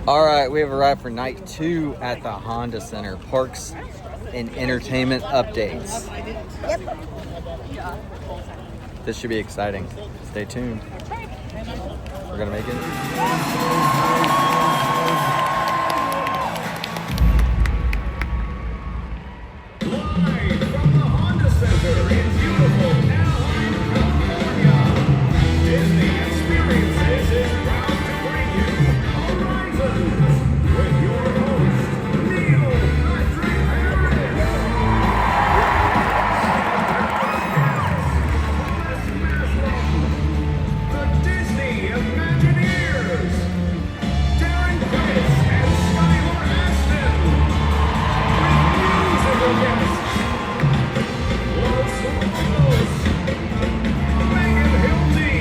All right, we have arrived for night 2 at the Honda Center. Parks and Entertainment Updates. Yep. This should be exciting. Stay tuned. We're gonna make it. Live from the Honda Center in beautiful Anaheim, California, Disney Experiences is proud to bring you Horizons with your host, Neil Patrick Harris. The Disney Imagineers, Darren Criss and Skylar Aston. Musical guests, Los Locos, Megan Hilty,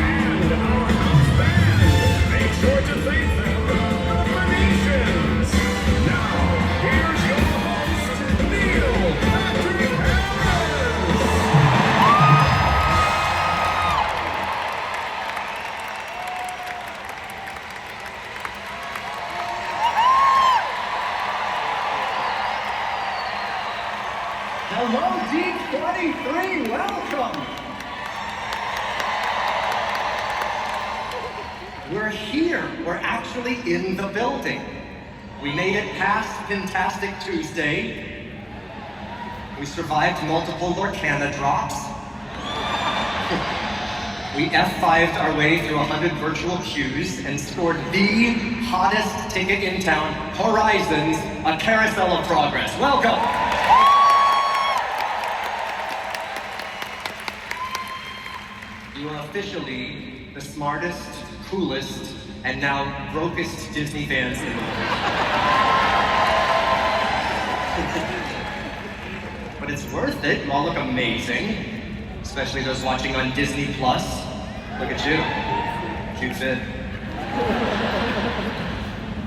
and our house band. Make sure to thank them, the Venetians. Now, here's your host, Neil Patrick Harris. Hello, D23, welcome! We're here, we're actually in the building. We made it past Fantastic Tuesday. We survived multiple Lorcana drops. We F5'd our way through 100 virtual queues and scored the hottest ticket in town, Horizons, a Carousel of Progress. Welcome! You are officially the smartest, coolest, and now brokest Disney fans in the world. But it's worth it. You all look amazing, especially those watching on Disney Plus. Look at you, cute fit.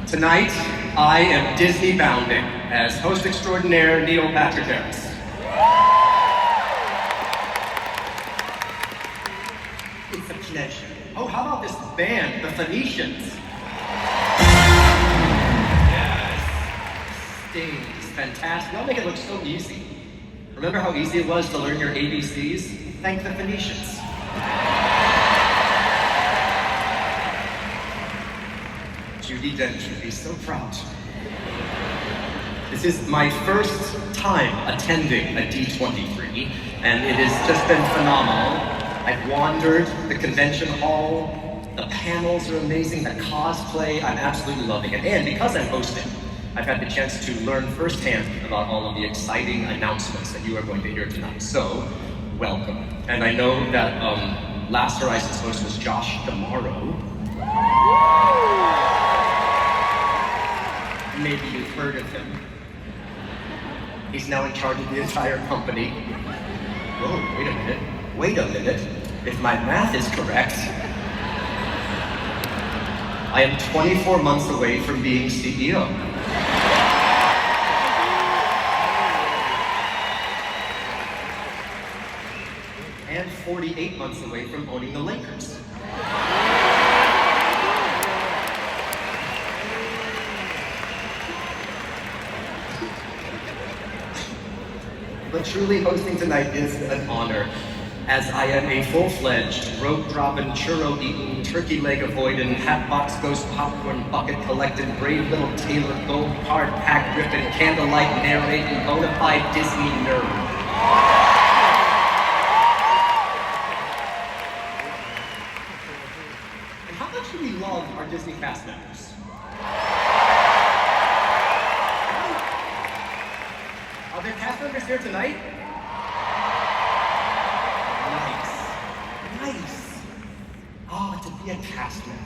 Tonight, I am Disney bounding as host extraordinaire Neil Patrick Harris. It's a pleasure. Oh, how about this band, the Venetians? Yes. Stings, fantastic. Y'all make it look so easy. Remember how easy it was to learn your ABCs? Thank the Venetians. Judy Dench should be so proud. This is my first time attending a D23, and it has just been phenomenal. I've wandered the convention hall, the panels are amazing, the cosplay, I'm absolutely loving it. And because I'm hosting, I've had the chance to learn firsthand about all of the exciting announcements that you are going to hear tonight. So, welcome. And I know that last Horizons host was Josh D'Amaro. Maybe you've heard of him. He's now in charge of the entire company. Whoa, wait a minute. Wait a minute, if my math is correct, I am 24 months away from being CEO. And 48 months away from owning the Lakers. But truly hosting tonight is an honor, as I am a full-fledged, rope-dropping, churro-eating, turkey leg avoiding, hatbox ghost popcorn bucket collecting, brave little Taylor gold card pack ripping, candlelight narrating, bona fide Disney nerd. And how much do we love our Disney cast members? Are there cast members here tonight? Nice. Oh, to be a cast member.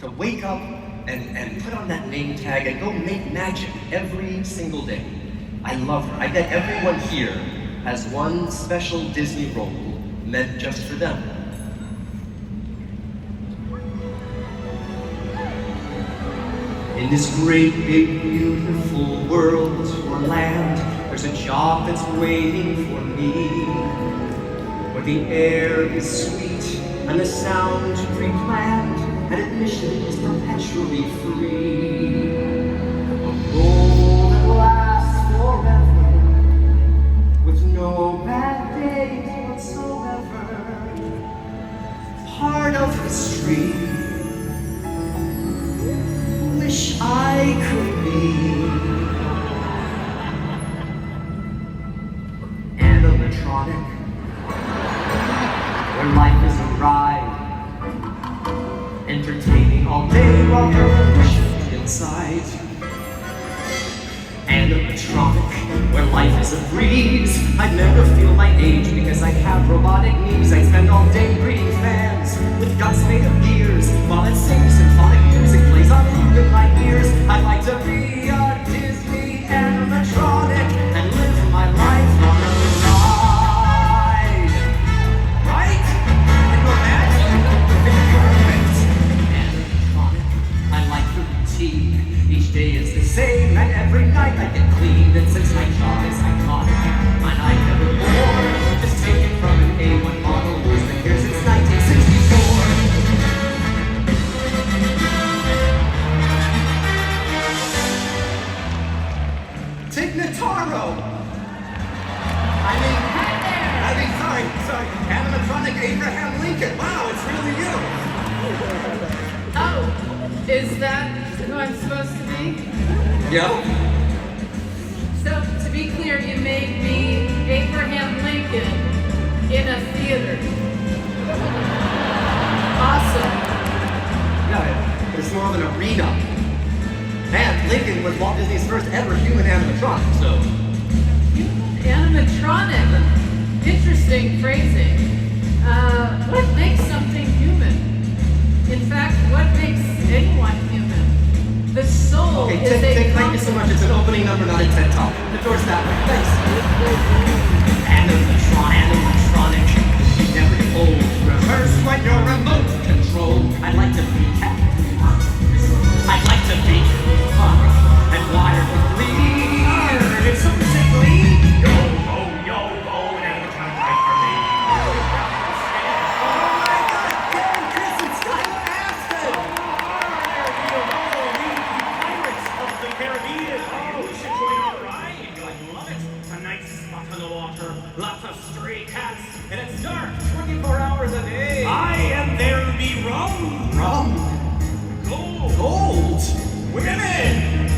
To wake up and put on that name tag and go make magic every single day. I love her. I bet everyone here has one special Disney role meant just for them. In this great, big, beautiful world or land, there's a job that's waiting for me, where the air is sweet and the sound pre-planned, and admission is perpetually free. A goal that lasts forever, with no bad days whatsoever. Part of history, wish I could be. Animatronic, where life is a ride, entertaining all day while you're wishing inside. Animatronic, where life is a breeze. I'd never feel my age because I have robotic knees. I spend all day breeding fans with guts made of gears, while it sings symphonic music plays on loop in my ears. I'd like to be a Disney animatronic and live my life on a ride. Right? Can you imagine? It's perfect. Animatronic, I like the routine. Each day is the same, and every night I get cleaned. And since my job is iconic, and I never bore, just take it from an A1 model who's been here since 1964. Tig Notaro! Sorry, animatronic Abraham Lincoln. Wow, it's really you. Oh, is that who I'm supposed to be? Yep. So, to be clear, you made me Abraham Lincoln in a theater. Awesome. No, it's more of an arena. And Lincoln was Walt Disney's first ever human animatronic, so. Animatronic. Interesting phrasing. What makes something human? In fact, what makes anyone human? The soul Okay, is a thank you so much. It's an opening number, not a TED Talk. The door's that way. Thanks. Animatronic. You never get old. Reverse when you're remote control. I'd like to be Captain Marvel. I'd like to be fun and wired with glee. Did someone say glee? Yo, an animatronic right for me. Oh my God, Darren Criss and Skylar Aston. Pirates of the Caribbean. Oh, we should join our ride. I love it. Tonight's spot on the water. Lots of stray cats. And it's dark 24 hours a day. And there'll be rum. Gold. Women.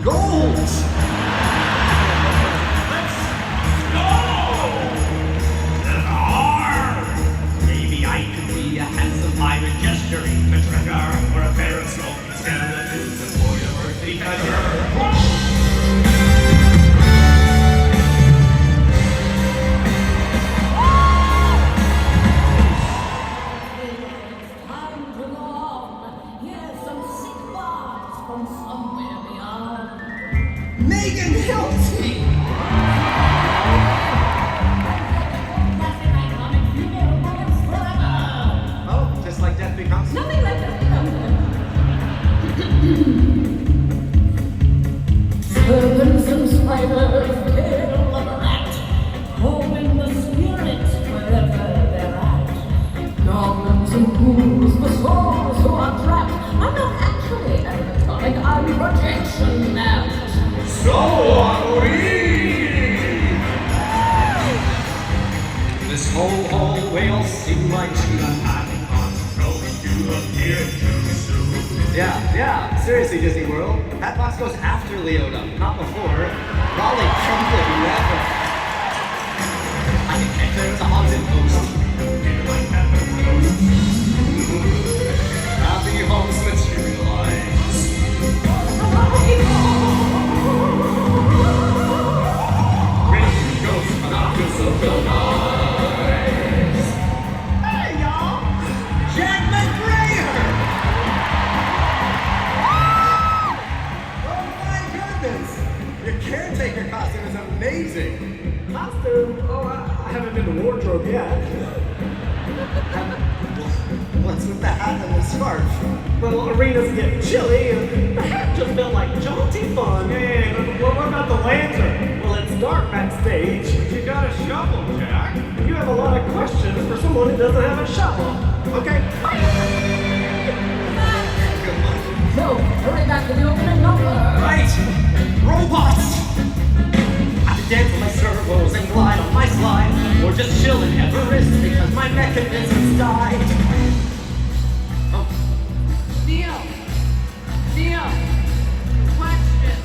Gold. Let's go. Maybe I could be a handsome pirate gesturing the treasure, or a pair of smoking skeletons to spoil your earthly pleasure. Megan Hilty. Oh, just like Death Becomes. Nothing like that. Serpents and spiders, tail of a rat, hoping the spirits wherever they're at. Goblins and ghouls, the souls who are trapped. I'm not actually animatronic, I'm projection mapped. So are we! This whole hallway all seem like you. Yeah, seriously, Disney World. That box goes after Leota, not before. Raleigh Crumpet, never. I can catch there as a haunted ghost. Happy homes materialize. Crazy ghost binoculars of the night. Hey, y'all! Jack McBrayer! Oh my goodness! Your caretaker costume is amazing! Costume? Oh, I haven't been to wardrobe yet. What's with the hat and the scarf? Well, arenas get chilly, and the hat just felt like jaunty fun. And what about the lantern? Well, it's dark backstage. You got a shovel, Jack. You have a lot of questions for someone someone who doesn't have a shovel. Okay? No, hurry back to the opening number. Right! Robots! I can dance with my servos and glide on my slide, or just chill in Everest because my mechanisms died. Oh. Neil, question.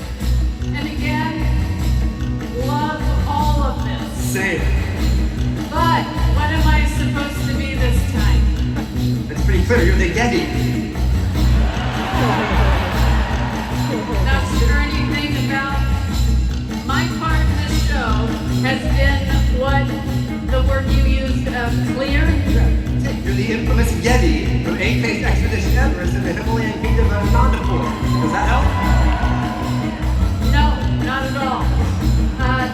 And again, love all of this. Same. But what am I supposed to be this time? It's pretty clear you're the Yeti. Not sure anything about my part in this show has been what the word you used of clear. You're the infamous Yeti from AK's Expedition Everest in the Himalayan kingdom of Nandapur. Does that help? No, not at all.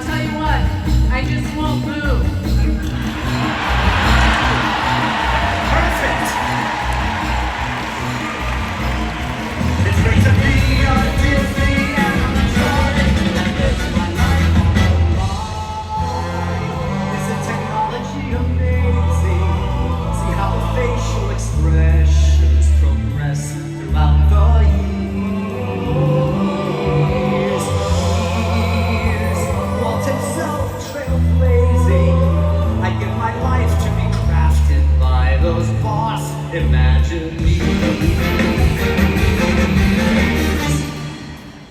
Tell you what, I just won't move. Perfect! It's great to be a Disney animatronic and live my life on the line. Isn't technology amazing? See how facial expressions progress throughout the years. Walt himself trailblazing. I give my life to be crafted by those boss imagineers.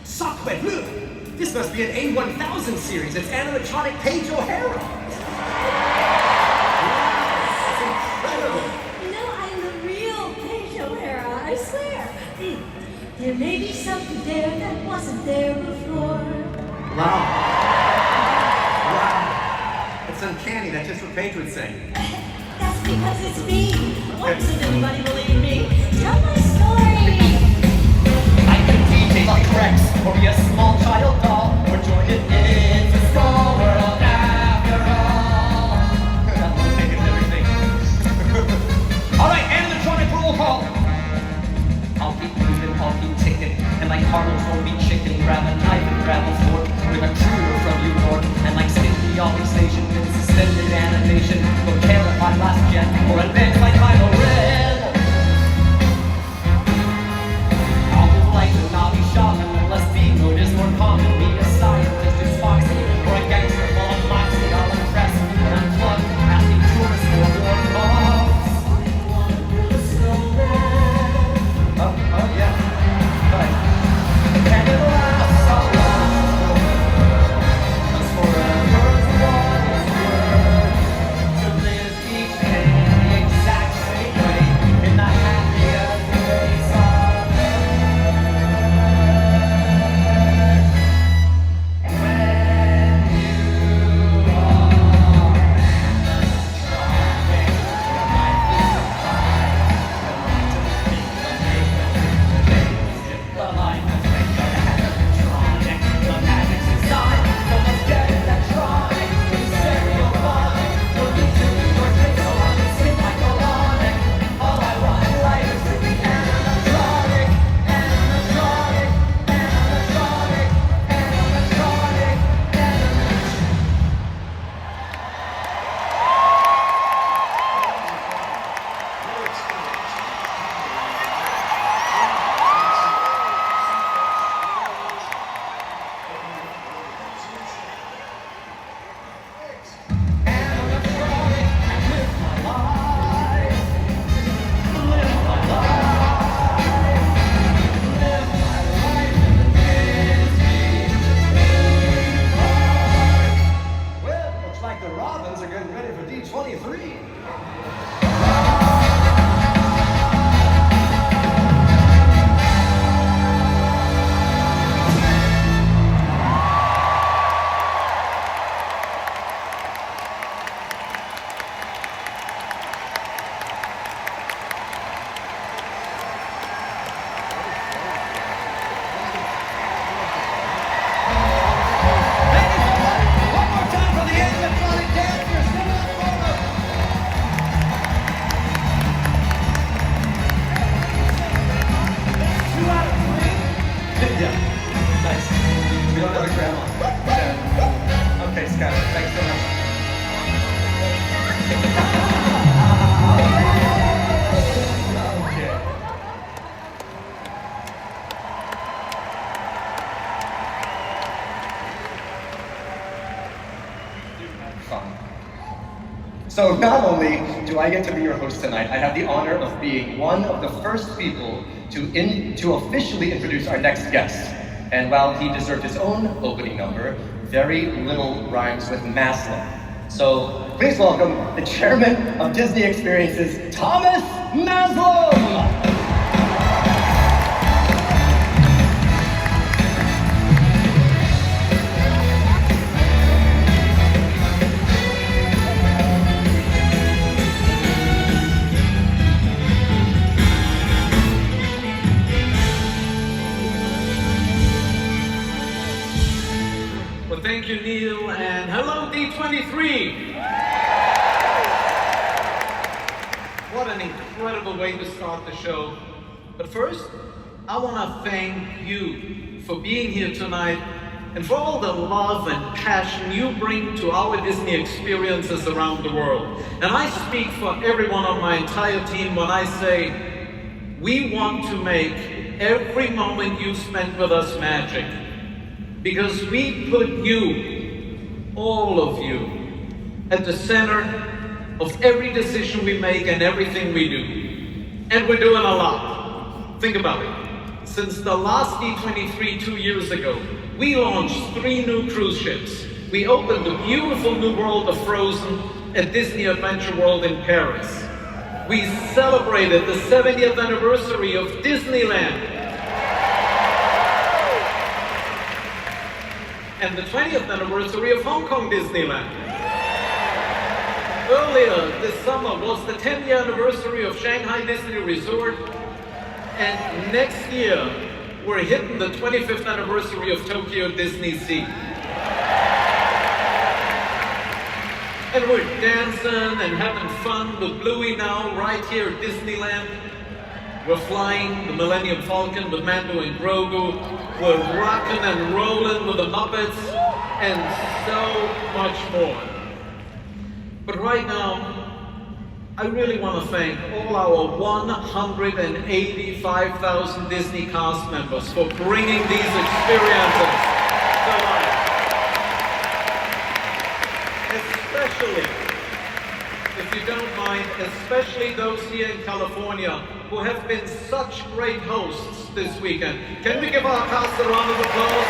Sacre bleu! This must be an A1000 series. It's animatronic Paige O'Hara. That's incredible. No, I'm the real Paige O'Hara, I swear. There may be something there that wasn't there before. Wow. Wow. It's uncanny. That's just what Paige would say. That's because it's me. Why doesn't anybody believe me? Tell my story. I can DJ like Rex, or be a small child doll, or join it in the small world after all. I'm taking everything. Alright, animatronic roll call. I'll keep moving, I'll keep ticking, and like Carlos won't be chicken, grab a knife and grab a fork, with a cruiser from you north, and like Stinky always station with suspended animation, go care if my last gen, or advance like Kylo Ren. I'll move light and I'll be shopping, less being noticed, more common, be a scientist who's foxy, or a gangster full of moxie, I'll impress, and unplug, asking tourists for more bucks. Oh yeah, but can it last so long? 'Cause forever's one is worth to live each day the exact same way in the happiest place on earth. When you are animatronic, you might be the life is when you're animatronic. The magic's inside, so let's get electronic. You set your mind, look into your dreams, so I can sing like a lonic. All I want in life is to be animatronic, animatronic, animatronic, animatronic, well, looks like the Robins are getting ready for D23. One more time for the animatronic dancers. Give it up for them. So not only do I get to be your host tonight, I have the honor of being one of the first people to officially introduce our next guest. And while he deserved his own opening number, very little rhymes with Maslin. So please welcome the chairman of Disney Experiences, Thomas Maslin! Thank you, Neil, and hello, D23! What an incredible way to start the show. But first, I want to thank you for being here tonight and for all the love and passion you bring to our Disney experiences around the world. And I speak for everyone on my entire team when I say, we want to make every moment you spend with us magic. Because we put you, all of you, at the center of every decision we make and everything we do. And we're doing a lot. Think about it. Since the last D23 2 years ago, we launched 3 new cruise ships. We opened the beautiful new world of Frozen at Disney Adventure World in Paris. We celebrated the 70th anniversary of Disneyland and the 20th anniversary of Hong Kong Disneyland. Earlier this summer was the 10th anniversary of Shanghai Disney Resort, and next year we're hitting the 25th anniversary of Tokyo Disney Sea. And we're dancing and having fun with Bluey now right here at Disneyland. We're flying the Millennium Falcon with Mando and Grogu. We're rocking and rolling with the Muppets, and so much more. But right now, I really want to thank all our 185,000 Disney cast members for bringing these experiences to life. Especially, if you don't mind, especially those here in California who have been such great hosts this weekend. Can we give our cast a round of applause?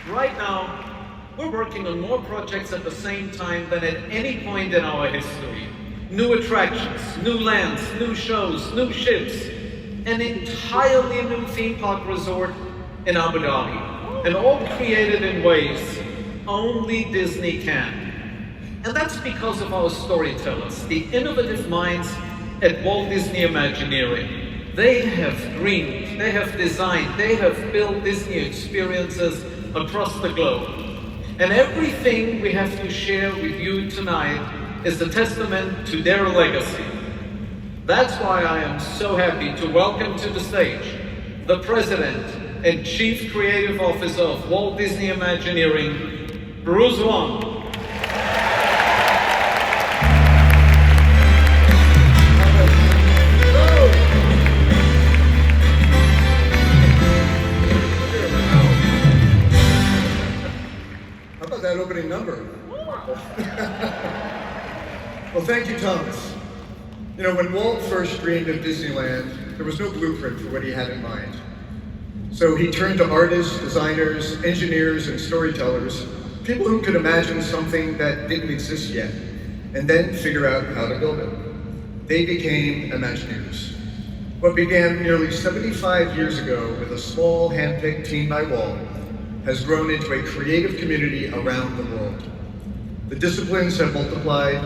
Right now, we're working on more projects at the same time than at any point in our history. New attractions, new lands, new shows, new ships, an entirely new theme park resort in Abu Dhabi, and all created in ways only Disney can. And that's because of our storytellers, the innovative minds at Walt Disney Imagineering. They have dreamed, they have designed, they have built Disney experiences across the globe. And everything we have to share with you tonight is a testament to their legacy. That's why I am so happy to welcome to the stage the President and Chief Creative Officer of Walt Disney Imagineering, Bruce Wong. How about that opening number? Well, thank you, Thomas. You know, when Walt first dreamed of Disneyland, there was no blueprint for what he had in mind. So he turned to artists, designers, engineers, and storytellers, people who could imagine something that didn't exist yet, and then figure out how to build it. They became Imagineers. What began nearly 75 years ago with a small hand-picked team by Walt has grown into a creative community around the world. The disciplines have multiplied,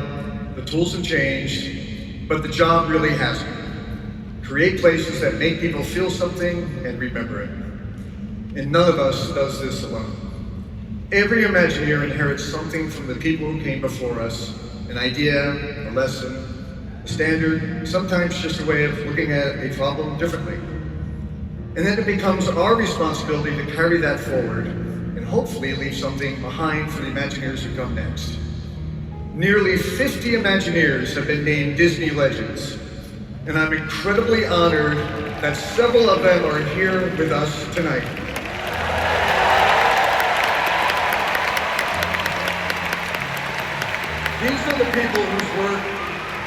the tools have changed, but the job really hasn't. Create places that make people feel something and remember it. And none of us does this alone. Every Imagineer inherits something from the people who came before us, an idea, a lesson, a standard, sometimes just a way of looking at a problem differently. And then it becomes our responsibility to carry that forward and hopefully leave something behind for the Imagineers who come next. Nearly 50 Imagineers have been named Disney Legends, and I'm incredibly honored that several of them are here with us tonight. These are the people whose work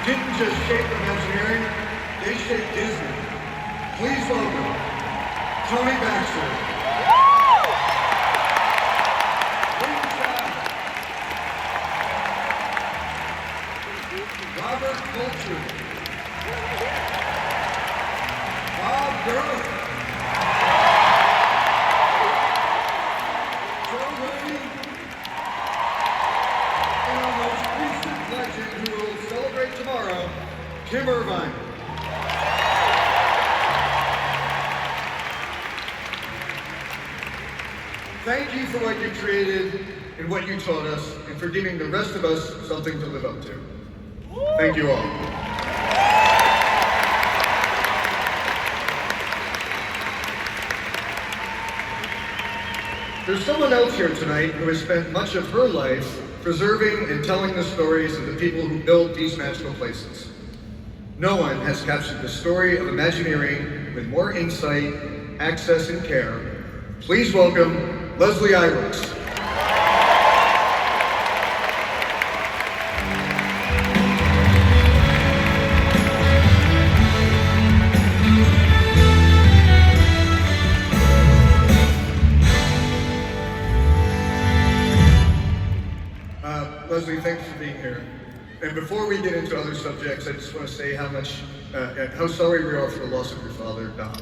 didn't just shape Imagineering, they shaped Disney. Please welcome Tony Baxter, Lee Chow, Robert Colcher, Bob Durham, Joe Rooney, and our most recent legend who will celebrate tomorrow, Kim Irvine. Thank you for what you created and what you taught us, and for giving the rest of us something to live up to. Thank you all. There's someone else here tonight who has spent much of her life preserving and telling the stories of the people who build these magical places. No one has captured the story of Imagineering with more insight, access, and care. Please welcome Leslie Iwerks. Leslie, thanks for being here. And before we get into other subjects, I just want to say how sorry we are for the loss of your father, Don.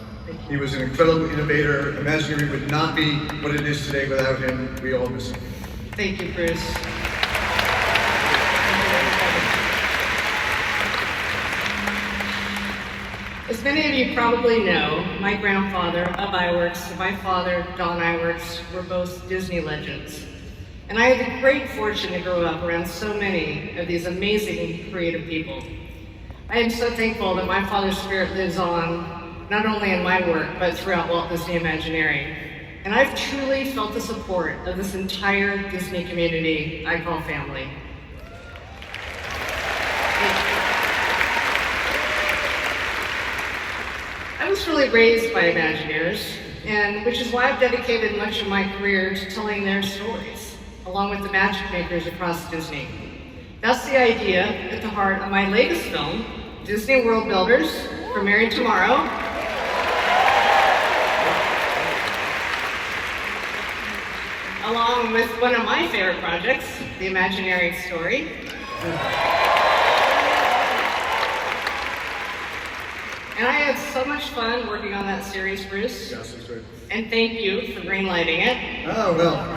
He was an incredible innovator. Imagineering would not be what it is today without him. We all miss him. Thank you, Bruce. As many of you probably know, my grandfather, Ub Iwerks, and my father, Don Iwerks, were both Disney legends. And I had the great fortune to grow up around so many of these amazing creative people. I am so thankful that my father's spirit lives on, not only in my work, but throughout Walt Disney Imagineering. And I've truly felt the support of this entire Disney community I call family. I was really raised by Imagineers, and which is why I've dedicated much of my career to telling their stories, along with the magic makers across Disney. That's the idea at the heart of my latest film, Disney World Builders, premiering tomorrow. Along with one of my favorite projects, The Imagineering Story. And I had so much fun working on that series, Bruce. Yes, that's right. And thank you for greenlighting it. Oh, well,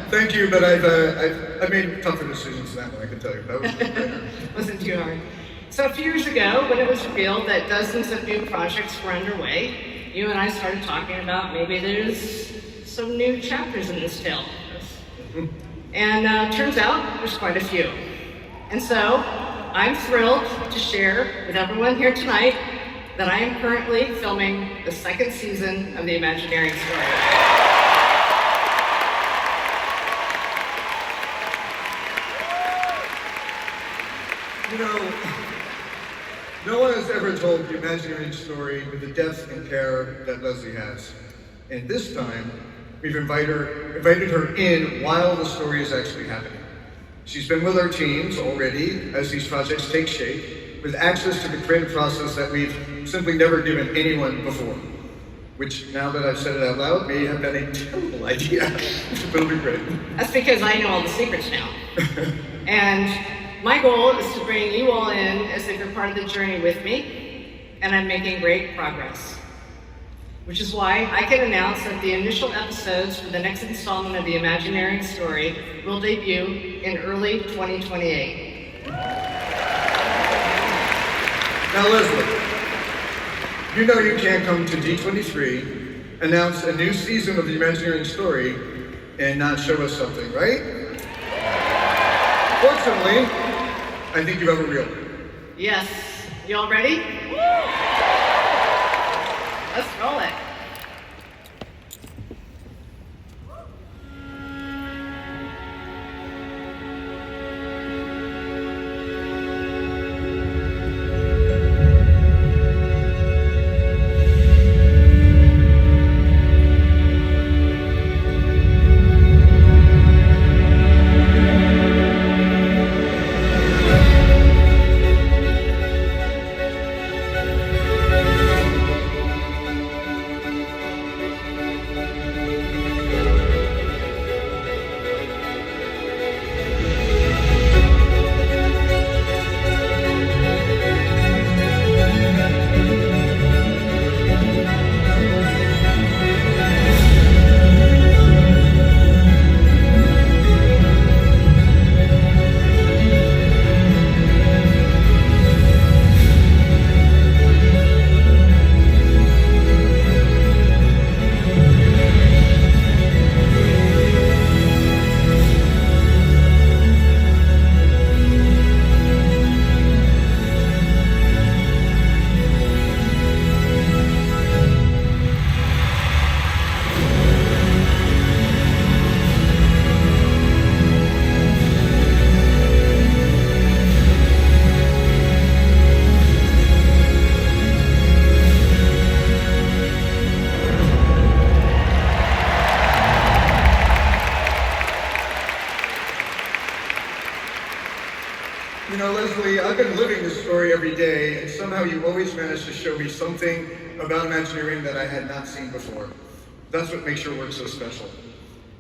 thank you, but I've made tougher decisions than that one, I can tell you. That was Wasn't too hard. So a few years ago, when it was revealed that dozens of new projects were underway, you and I started talking about maybe there's some new chapters in this tale. And turns out there's quite a few. And so I'm thrilled to share with everyone here tonight that I am currently filming the second season of the Imagineering Story. You know, no one has ever told the Imagineering story with the depth and care that Leslie has. And this time, we've invited her in while the story is actually happening. She's been with our teams already as these projects take shape, with access to the creative process that we've simply never given anyone before. Which, now that I've said it out loud, may have been a terrible idea, but it'll be great. That's because I know all the secrets now. And my goal is to bring you all in as if you're part of the journey with me, and I'm making great progress. Which is why I can announce that the initial episodes for the next installment of the Imagineering Story will debut in early 2028. Now Leslie, you know you can't come to D23, announce a new season of the Imagineering Story, and not show us something, right? Fortunately, I think you have a reel. Yes. You all ready? Let's roll it. been living this story every day, and somehow you always manage to show me something about Imagineering that I had not seen before. That's what makes your work so special.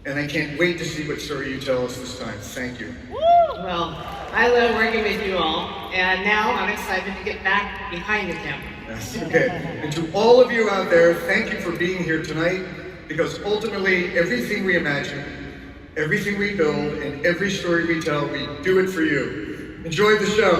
And I can't wait to see what story you tell us this time. Thank you. Well, I love working with you all, and now I'm excited to get back behind the camera. Yes, okay. And to all of you out there, thank you for being here tonight, because ultimately, everything we imagine, everything we build, and every story we tell, we do it for you. Enjoy the show.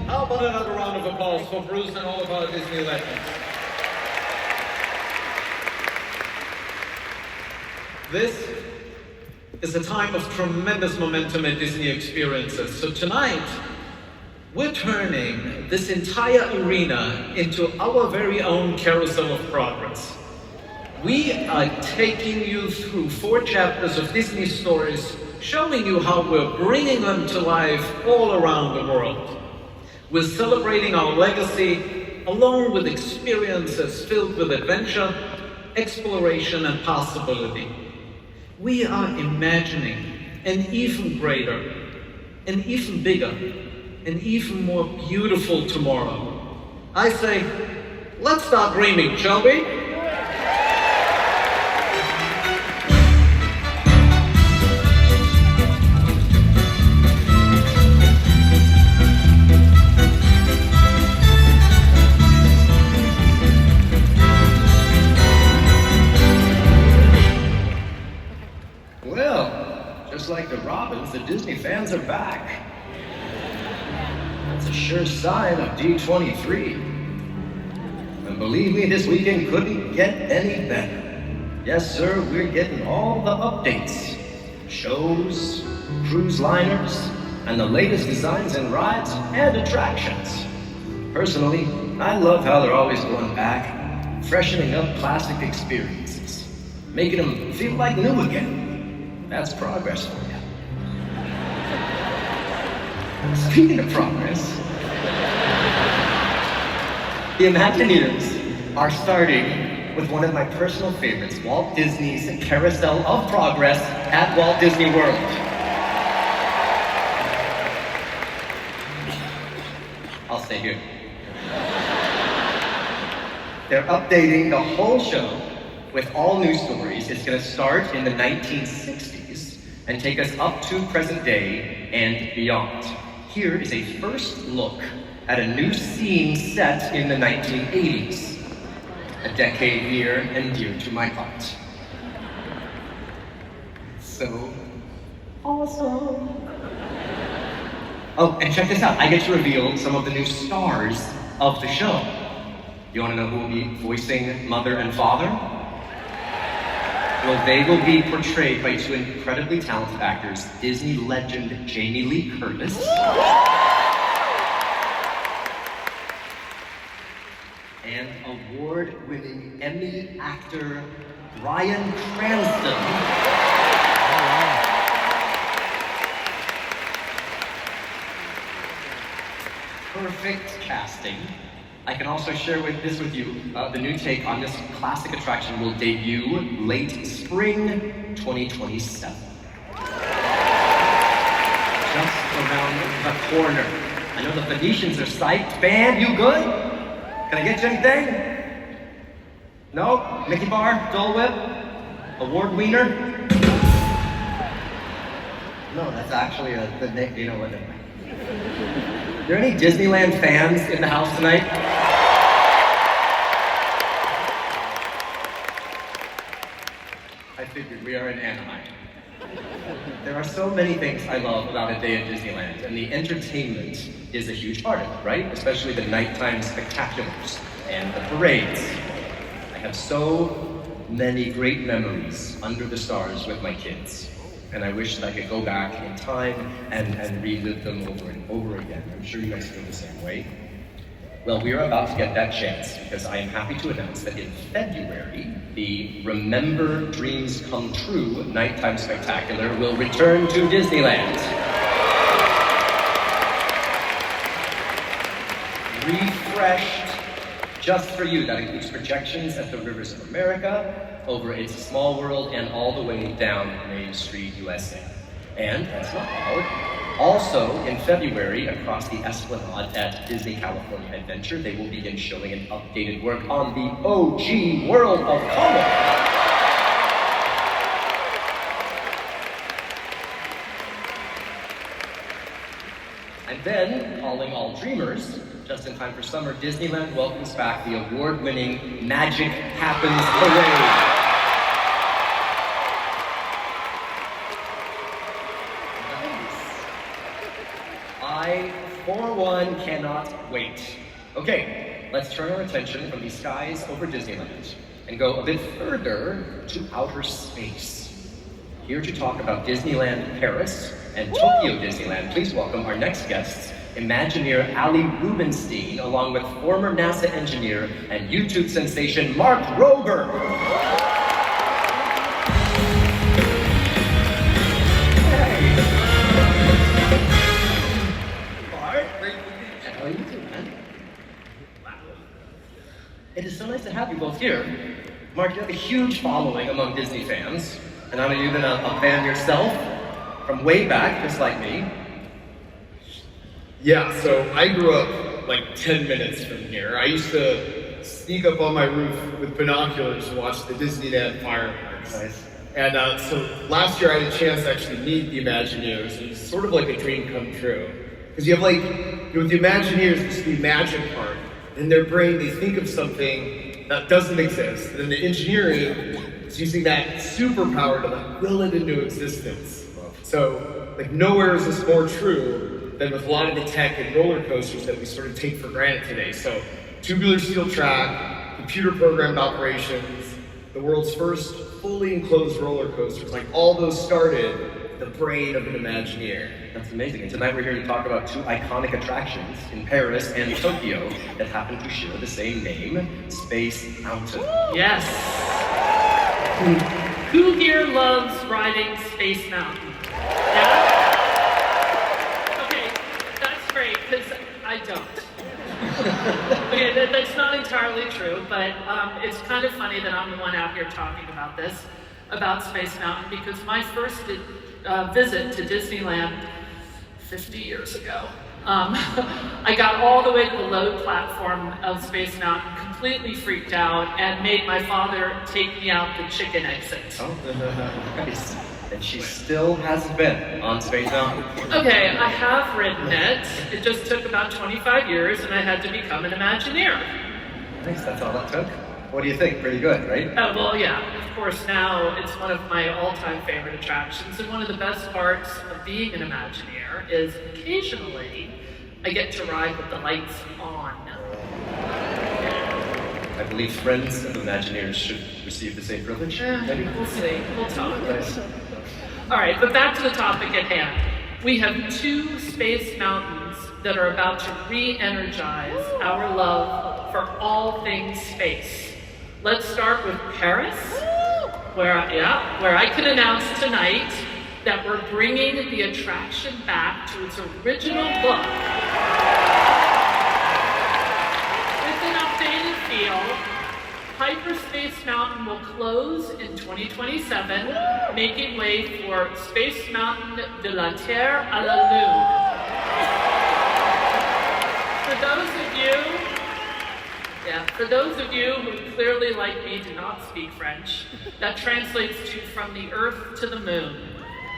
How about another round of applause for Bruce and all of our Disney legends? This is a time of tremendous momentum at Disney Experiences. So tonight, we're turning this entire arena into our very own Carousel of Progress. We are taking you through 4 chapters of Disney stories, showing you how we're bringing them to life all around the world. We're celebrating our legacy along with experiences filled with adventure, exploration, and possibility. We are imagining an even greater, an even bigger, an even more beautiful tomorrow. I say, let's start dreaming, shall we? Just like the Robins, the Disney fans are back. That's a sure sign of D23. And believe me, this weekend couldn't get any better. Yes, sir, we're getting all the updates. Shows, cruise liners, and the latest designs in rides and attractions. Personally, I love how they're always going back, freshening up classic experiences, making them feel like new again. That's progress for you. Speaking of progress, the Imagineers are starting with one of my personal favorites, Walt Disney's Carousel of Progress at Walt Disney World. I'll stay here. They're updating the whole show with all new stories. It's going to start in the 1960s and take us up to present day and beyond. Here is a first look at a new scene set in the 1980s, a decade near and dear to my heart. So awesome. Oh, and check this out. I get to reveal some of the new stars of the show. You want to know who will be voicing Mother and Father? Well, they will be portrayed by 2 incredibly talented actors, Disney legend Jamie Lee Curtis and award-winning Emmy actor Bryan Cranston. Perfect casting. I can also share this with you. The new take on this classic attraction will debut late spring 2027. Just around the corner. I know the Venetians are psyched. Band, you good? Can I get you anything? No? Mickey bar? Dole Whip? Award wiener? No, that's actually the name. You know what? Are there any Disneyland fans in the house tonight? I figured we are in Anaheim. There are so many things I love about a day at Disneyland, and the entertainment is a huge part of it, right? Especially the nighttime spectaculars and the parades. I have so many great memories under the stars with my kids, and I wish that I could go back in time and relive them over and over again. I'm sure you guys feel the same way. Well, we are about to get that chance because I am happy to announce that in February, the Remember Dreams Come True Nighttime Spectacular will return to Disneyland. Refreshed just for you. That includes projections at the Rivers of America, over It's a Small World, and all the way down Main Street, USA. And that's not all. Also, in February, across the Esplanade at Disney California Adventure, they will begin showing an updated work on the OG World of Color. And then, calling all dreamers, just in time for summer, Disneyland welcomes back the award-winning Magic Happens Parade. I, for one, cannot wait. Okay, let's turn our attention from the skies over Disneyland and go a bit further to outer space. Here to talk about Disneyland Paris and Tokyo Disneyland, please welcome our next guests, Imagineer Ali Rubenstein, along with former NASA engineer and YouTube sensation Mark Rober. It is so nice to have you both here. Mark, you have a huge following among Disney fans, and I know you've been a fan yourself from way back, just like me. Yeah, so I grew up like 10 minutes from here. I used to sneak up on my roof with binoculars to watch the Disneyland fireworks. Nice. And so last year I had a chance to actually meet the Imagineers. It was sort of like a dream come true. Because you have with the Imagineers, it's the magic part. In their brain, they think of something that doesn't exist. And then the engineering is using that superpower to will it into existence. So nowhere is this more true than with a lot of the tech and roller coasters that we sort of take for granted today. So tubular steel track, computer programmed operations, the world's first fully enclosed roller coasters, all those started the brain of an Imagineer. That's amazing. And tonight we're here to talk about two iconic attractions in Paris and Tokyo that happen to share the same name, Space Mountain. Yes. Who here loves riding Space Mountain? Yeah? Okay, that's great, because I don't. Okay, that's not entirely true, but it's kind of funny that I'm the one out here talking about this, about Space Mountain, because my first visit to Disneyland 50 years ago, I got all the way to the load platform of Space Mountain, completely freaked out, and made my father take me out the chicken exit. Oh, nice. And she still hasn't been on Space Mountain. Okay, I have ridden it. It just took about 25 years, and I had to become an Imagineer. Nice, that's all that took. What do you think? Pretty good, right? Oh, well, yeah. Of course, now it's one of my all-time favorite attractions, and one of the best parts of being an Imagineer is occasionally I get to ride with the lights on. I believe friends of Imagineers should receive the same privilege. Maybe. We'll see. We'll talk. Nice. All right, but back to the topic at hand. We have two space mountains that are about to re-energize our love for all things space. Let's start with Paris, where I can announce tonight that we're bringing the attraction back to its original look with an updated feel. Hyperspace Mountain will close in 2027, making way for Space Mountain de la Terre à la Lune. For those of you who clearly, like me, do not speak French, that translates to From the Earth to the Moon.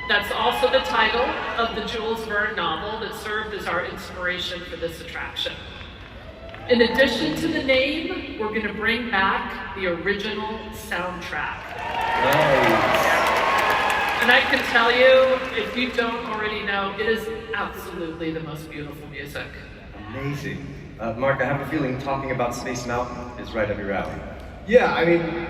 That's also the title of the Jules Verne novel that served as our inspiration for this attraction. In addition to the name, we're going to bring back the original soundtrack. Nice. And I can tell you, if you don't already know, it is absolutely the most beautiful music. Amazing. Mark, I have a feeling talking about Space Mountain is right up your alley. Yeah, I mean,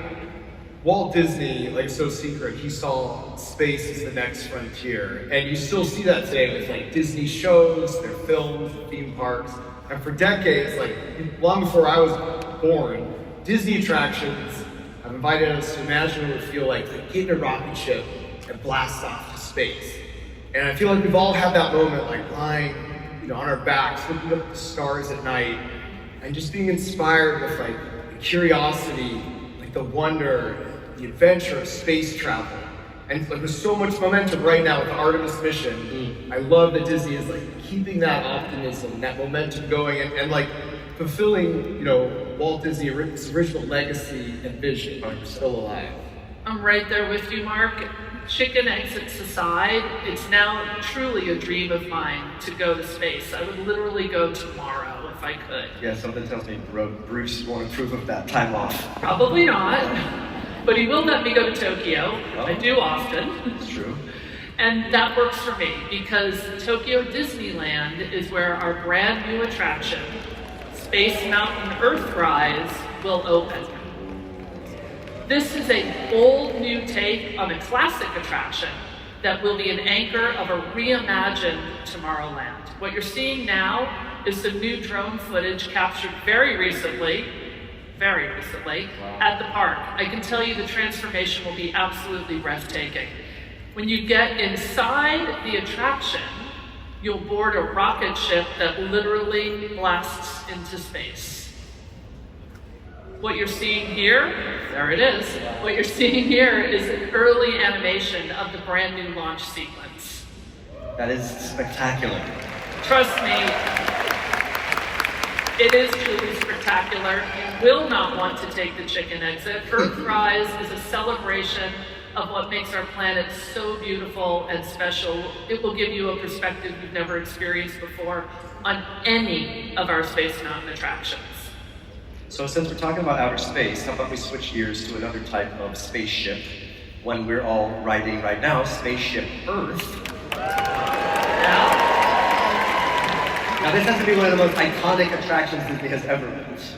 Walt Disney, so secret, he saw space as the next frontier. And you still see that today with Disney shows, their films, theme parks. And for decades, long before I was born, Disney attractions have invited us to imagine what it would feel like to get in a rocket ship and blast off to space. And I feel we've all had that moment, lying on our backs, looking up at the stars at night, and just being inspired with like the curiosity, like the wonder, the adventure of space travel. And like there's so much momentum right now with the Artemis mission. I love that Disney is like keeping that optimism, that momentum going, and like fulfilling, you know, Walt Disney's original legacy and vision are still alive. I'm right there with you, Mark. Chicken exits aside, it's now truly a dream of mine to go to space. I would literally go tomorrow if I could. Yeah, something tells me Bruce won't approve of that time off. Probably not, but he will let me go to Tokyo. Oh. I do often. It's true. And that works for me because Tokyo Disneyland is where our brand new attraction, Space Mountain Earthrise, will open. This is a bold new take on a classic attraction that will be an anchor of a reimagined Tomorrowland. What you're seeing now is some new drone footage captured very recently, at the park. I can tell you the transformation will be absolutely breathtaking. When you get inside the attraction, you'll board a rocket ship that literally blasts into space. What you're seeing here, there it is. What you're seeing here is an early animation of the brand new launch sequence. That is spectacular. Trust me, it is truly spectacular. You will not want to take the chicken exit. Earthrise is a celebration of what makes our planet so beautiful and special. It will give you a perspective you've never experienced before on any of our Space Mountain attractions. So since we're talking about outer space, how about we switch gears to another type of spaceship, one we're all riding right now, Spaceship Earth. Now this has to be one of the most iconic attractions Disney has ever built.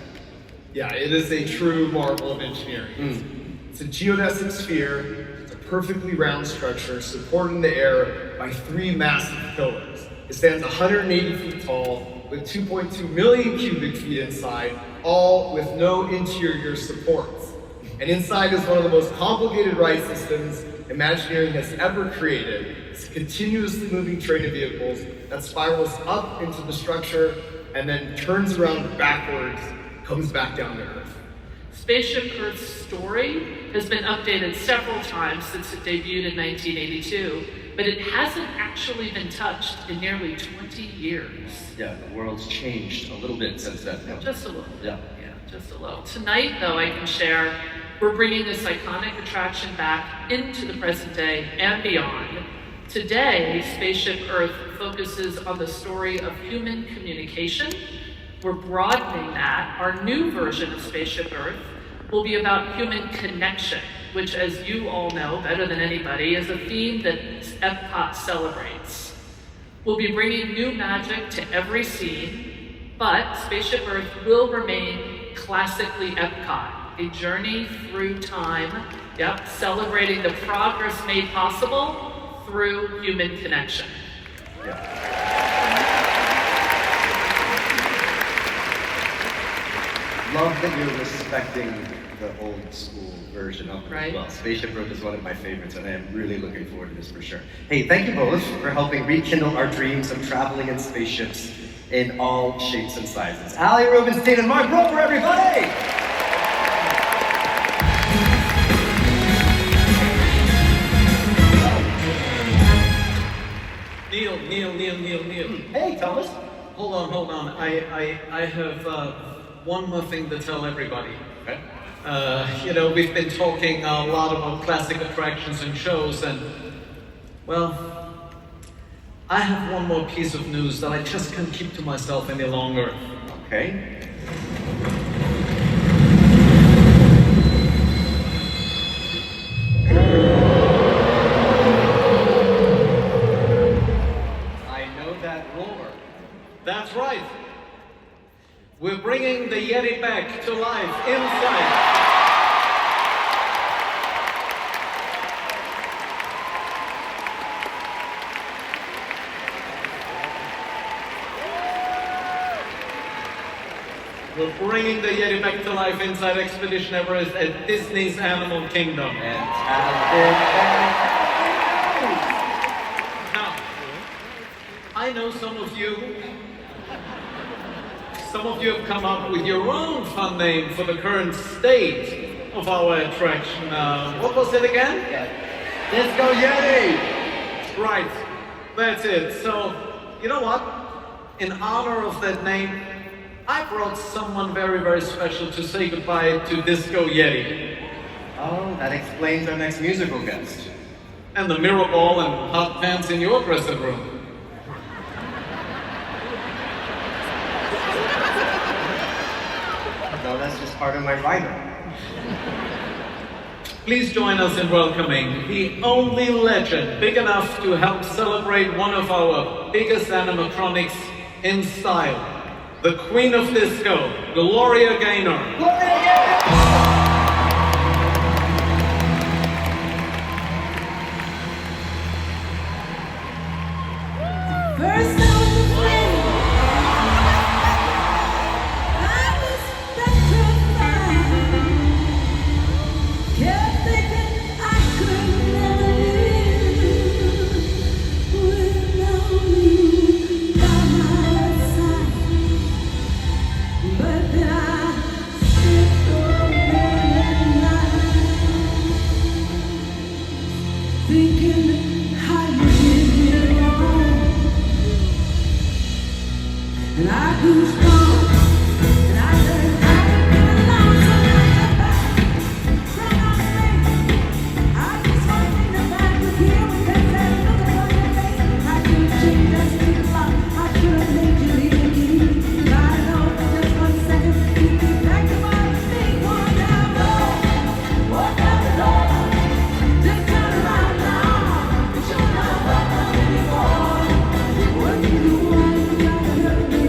Yeah, it is a true marvel of engineering. It's a geodesic sphere. It's a perfectly round structure supported in the air by 3 massive pillars. It stands 180 feet tall with 2.2 million cubic feet inside, all with no interior supports. And inside is one of the most complicated ride systems Imagineering has ever created. It's a continuously moving train of vehicles that spirals up into the structure and then turns around backwards, comes back down to Earth. Spaceship Earth's story has been updated several times since it debuted in 1982, but it hasn't actually been touched in nearly 20 years. Yeah, the world's changed a little bit since then. Just a little. Yeah. Just a little. Tonight, though, I can share, we're bringing this iconic attraction back into the present day and beyond. Today, Spaceship Earth focuses on the story of human communication. We're broadening that. Our new version of Spaceship Earth will be about human connection, which, as you all know better than anybody, is a theme that Epcot celebrates. We'll be bringing new magic to every scene, but Spaceship Earth will remain classically Epcot, a journey through time, celebrating the progress made possible through human connection. Love that you're respecting the old school version of it as well. Spaceship Earth is one of my favorites, and I am really looking forward to this for sure. Hey, thank you both for helping rekindle our dreams of traveling in spaceships in all shapes and sizes. Allie Rubenstein and Mark Roper, everybody! Neil. Hey, Thomas. Hold on. I have one more thing to tell everybody. Okay. We've been talking a lot about classic attractions and shows, and, well, I have one more piece of news that I just can't keep to myself any longer. Okay. I know that roar. That's right. We're bringing the Yeti back to life inside. We're bringing the Yeti back to life inside Expedition Everest at Disney's Animal Kingdom. Now, I know some of you some of you have come up with your own fun name for the current state of our attraction. What was it again? Disco Yeti! Right, that's it. So, you know what? In honor of that name, I brought someone very, very special to say goodbye to Disco Yeti. Oh, that explains our next musical guest. And the mirror ball and hot pants in your dressing room. No, that's just part of my rider. Please join us in welcoming the only legend big enough to help celebrate one of our biggest animatronics in style, the Queen of Disco, Gloria Gaynor. First I was afraid, I was petrified, kept thinking I could never live without you by my side. But then I slipped away at night, thinking how you did me wrong. And I grew strong, and I learned how to get along. So now you're back, from our space. I just want to think about you here with that sad look on your face. I should have changed that stupid lock. I should have made you leave the key. I know for just 1 second, you'd be back to my feet. One down the door, walk out the door. Just turn around now. You're not welcome anymore. What do you want? You gotta hurt me.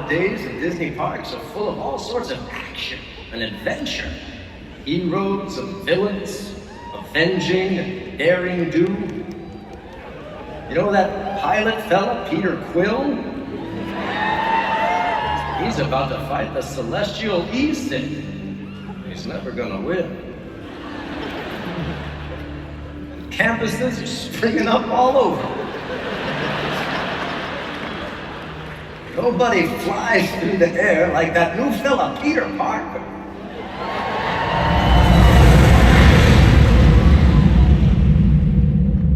days at Disney parks are full of all sorts of action and adventure. Heroes and villains, avenging and daring do. You know that pilot fella, Peter Quill? He's about to fight the Celestial Easton. He's never gonna win. And campuses are springing up all over. Nobody flies through the air like that new fella, Peter Parker.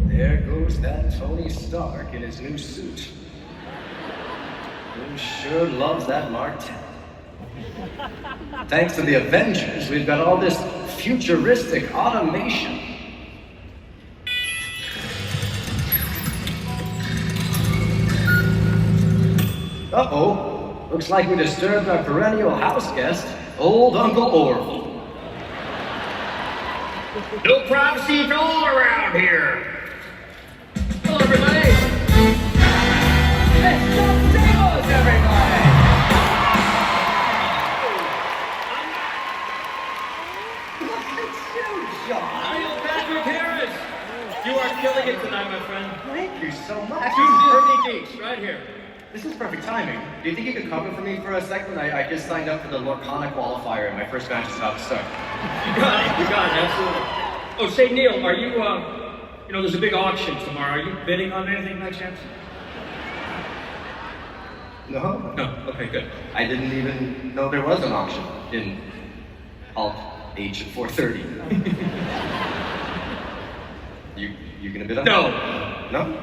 There goes that Tony Stark in his new suit. He sure loves that Mark 10. Thanks to the Avengers, we've got all this futuristic automation. Uh-oh, looks like we disturbed our perennial house guest, old Uncle Orville. No privacy for all around here. Hello, everybody. Let's jump tables, everybody. Look at you, John. Neil Patrick Harris. You are killing it tonight, my friend. Thank you so much. Two perfect geeks, right here. This is perfect timing. Do you think you could cover for me for a second? I just signed up for the Lorcana qualifier and my first match is about to start. You got it, absolutely. Oh, say, Neil, are you, there's a big auction tomorrow. Are you bidding on anything by chance? No. No, okay, good. I didn't even know there was an auction in Alt H at 4:30. You gonna bid on No. it? No?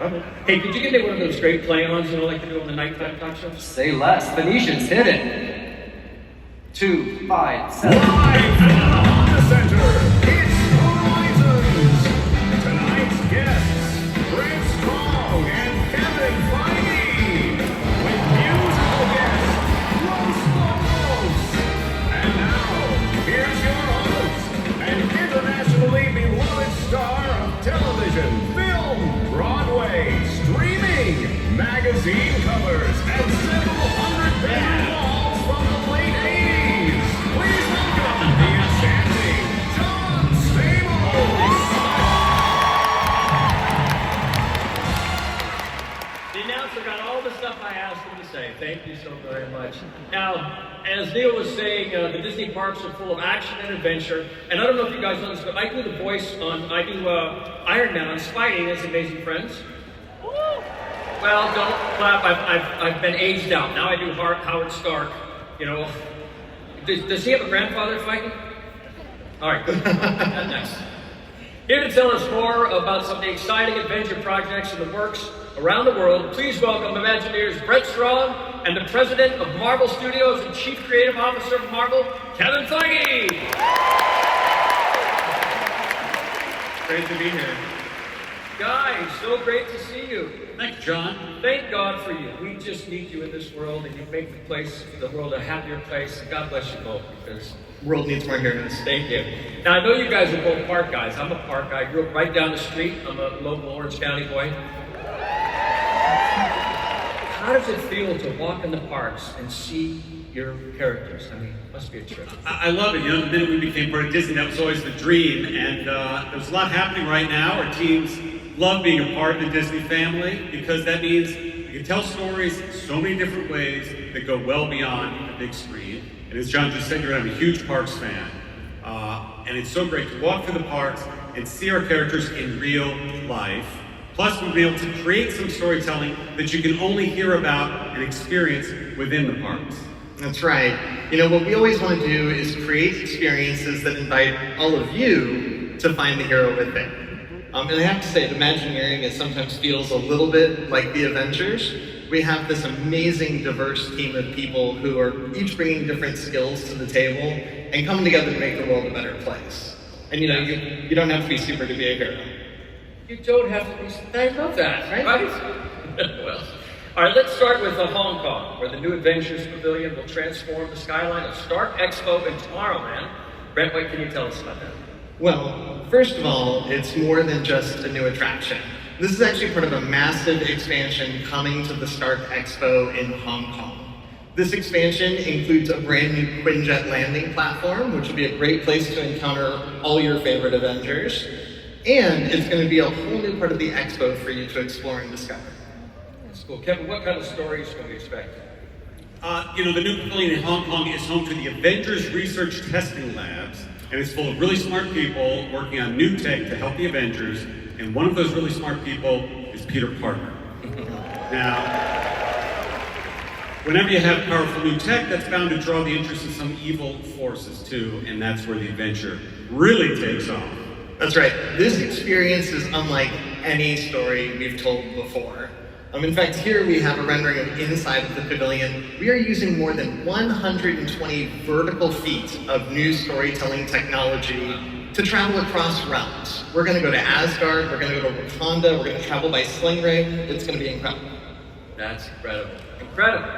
Okay. Hey, could you get me one of those great play-ons, like they do on the nighttime talk shows? Say less. Phoenicians hit it. 2, 5, 7. Live from the Honda Center, it's Horizons. Tonight's guests, Brent Strong and Kevin Feige. With musical guests, Los Lobos. And now, here's your host, an internationally beloved star of television, film, Broadway, streaming, magazine covers, and several hundred banner walls from the late 80s. Please welcome the enchanting John Stamos. The announcer got all the stuff I asked him to say. Thank you so very much. Now, as Neil was saying, the Disney parks are full of action and adventure. And I don't know if you guys know this, but I do the voice on, Iron Man on Spidey and His Amazing Friends. Well, don't clap. I've been aged out. Now I do Howard Stark. Does he have a grandfather fighting? All right, good. Next. Here to tell us more about some of the exciting adventure projects in the works around the world, please welcome Imagineers Brent Strong and the President of Marvel Studios and Chief Creative Officer of Marvel, Kevin Feige. Great to be here. Guys, so great to see you. Thank you, John. Thank God for you. We just need you in this world, and you make the world a happier place. And God bless you both, because the world needs more heroes. Thank you. Now, I know you guys are both park guys. I'm a park guy. I grew up right down the street. I'm a local Orange County boy. How does it feel to walk in the parks and see your characters? I mean, it must be a trip. I love it. The minute we became part of Disney, that was always the dream. And there's a lot happening right now. Our teams love being a part of the Disney family because that means we can tell stories in so many different ways that go well beyond the big screen. And as John just said, I'm a huge parks fan. And it's so great to walk through the parks and see our characters in real life. Plus, we'll be able to create some storytelling that you can only hear about and experience within the parks. That's right. What we always want to do is create experiences that invite all of you to find the hero within. And I have to say, Imagineering sometimes feels a little bit like the Avengers. We have this amazing, diverse team of people who are each bringing different skills to the table and coming together to make the world a better place. And you don't have to be super to be a hero. You don't have to be. I love that, right? Well, all right, let's start with Hong Kong, where the new Adventures Pavilion will transform the skyline of Stark Expo in Tomorrowland. Brent, what can you tell us about that? Well, first of all, it's more than just a new attraction. This is actually part of a massive expansion coming to the Stark Expo in Hong Kong. This expansion includes a brand new Quinjet landing platform, which will be a great place to encounter all your favorite Avengers. And it's going to be a whole new part of the expo for you to explore and discover. That's cool. Kevin, what kind of stories can we expect? The new pavilion in Hong Kong is home to the Avengers Research Testing Labs, and it's full of really smart people working on new tech to help the Avengers, and one of those really smart people is Peter Parker. Now, whenever you have powerful new tech, that's bound to draw the interest of some evil forces too, and that's where the adventure really takes off. That's right. This experience is unlike any story we've told before. In fact, here we have a rendering of inside of the pavilion. We are using more than 120 vertical feet of new storytelling technology to travel across realms. We're going to go to Asgard, we're going to go to Wakanda, we're going to travel by sling ray. It's going to be incredible. That's incredible. Incredible.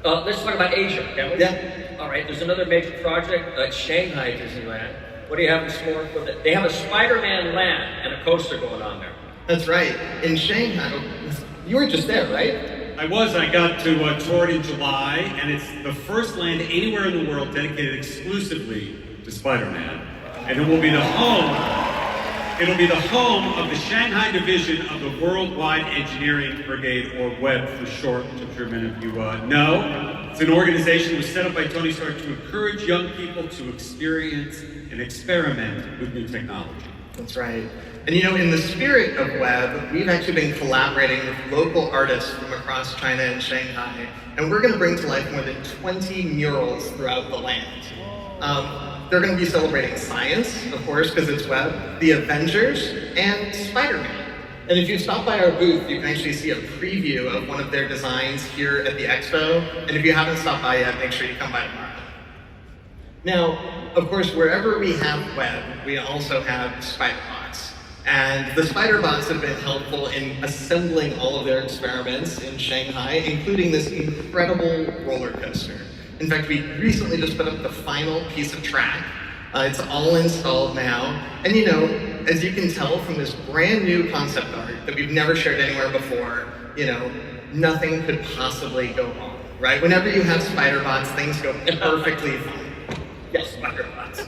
Let's talk about Asia, can we? Yeah. All right, there's another major project, Shanghai Disneyland. What do you have in store for that? They have a Spider-Man land and a coaster going on there. That's right. In Shanghai, you were just there, right? I was. I got to tour it in July, and it's the first land anywhere in the world dedicated exclusively to Spider-Man. And it will be the home. It'll be the home of the Shanghai division of the Worldwide Engineering Brigade, or WEB for short, which I'm sure many of you know. It's an organization that was set up by Tony Stark to encourage young people to experience and experiment with new technology. That's right. And in the spirit of WEB, we've actually been collaborating with local artists from across China and Shanghai, and we're going to bring to life more than 20 murals throughout the land. They're going to be celebrating science, of course, because it's WEB, the Avengers, and Spider-Man. And if you stop by our booth, you can actually see a preview of one of their designs here at the expo. And if you haven't stopped by yet, make sure you come by tomorrow. Now, of course, wherever we have WEB, we also have Spider-Bots. And the Spider-Bots have been helpful in assembling all of their experiments in Shanghai, including this incredible roller coaster. In fact, we recently just put up the final piece of track. It's all installed now. And as you can tell from this brand new concept art that we've never shared anywhere before, nothing could possibly go wrong, right? Whenever you have Spider-Bots, things go perfectly fine. Yes, Spider-Bots.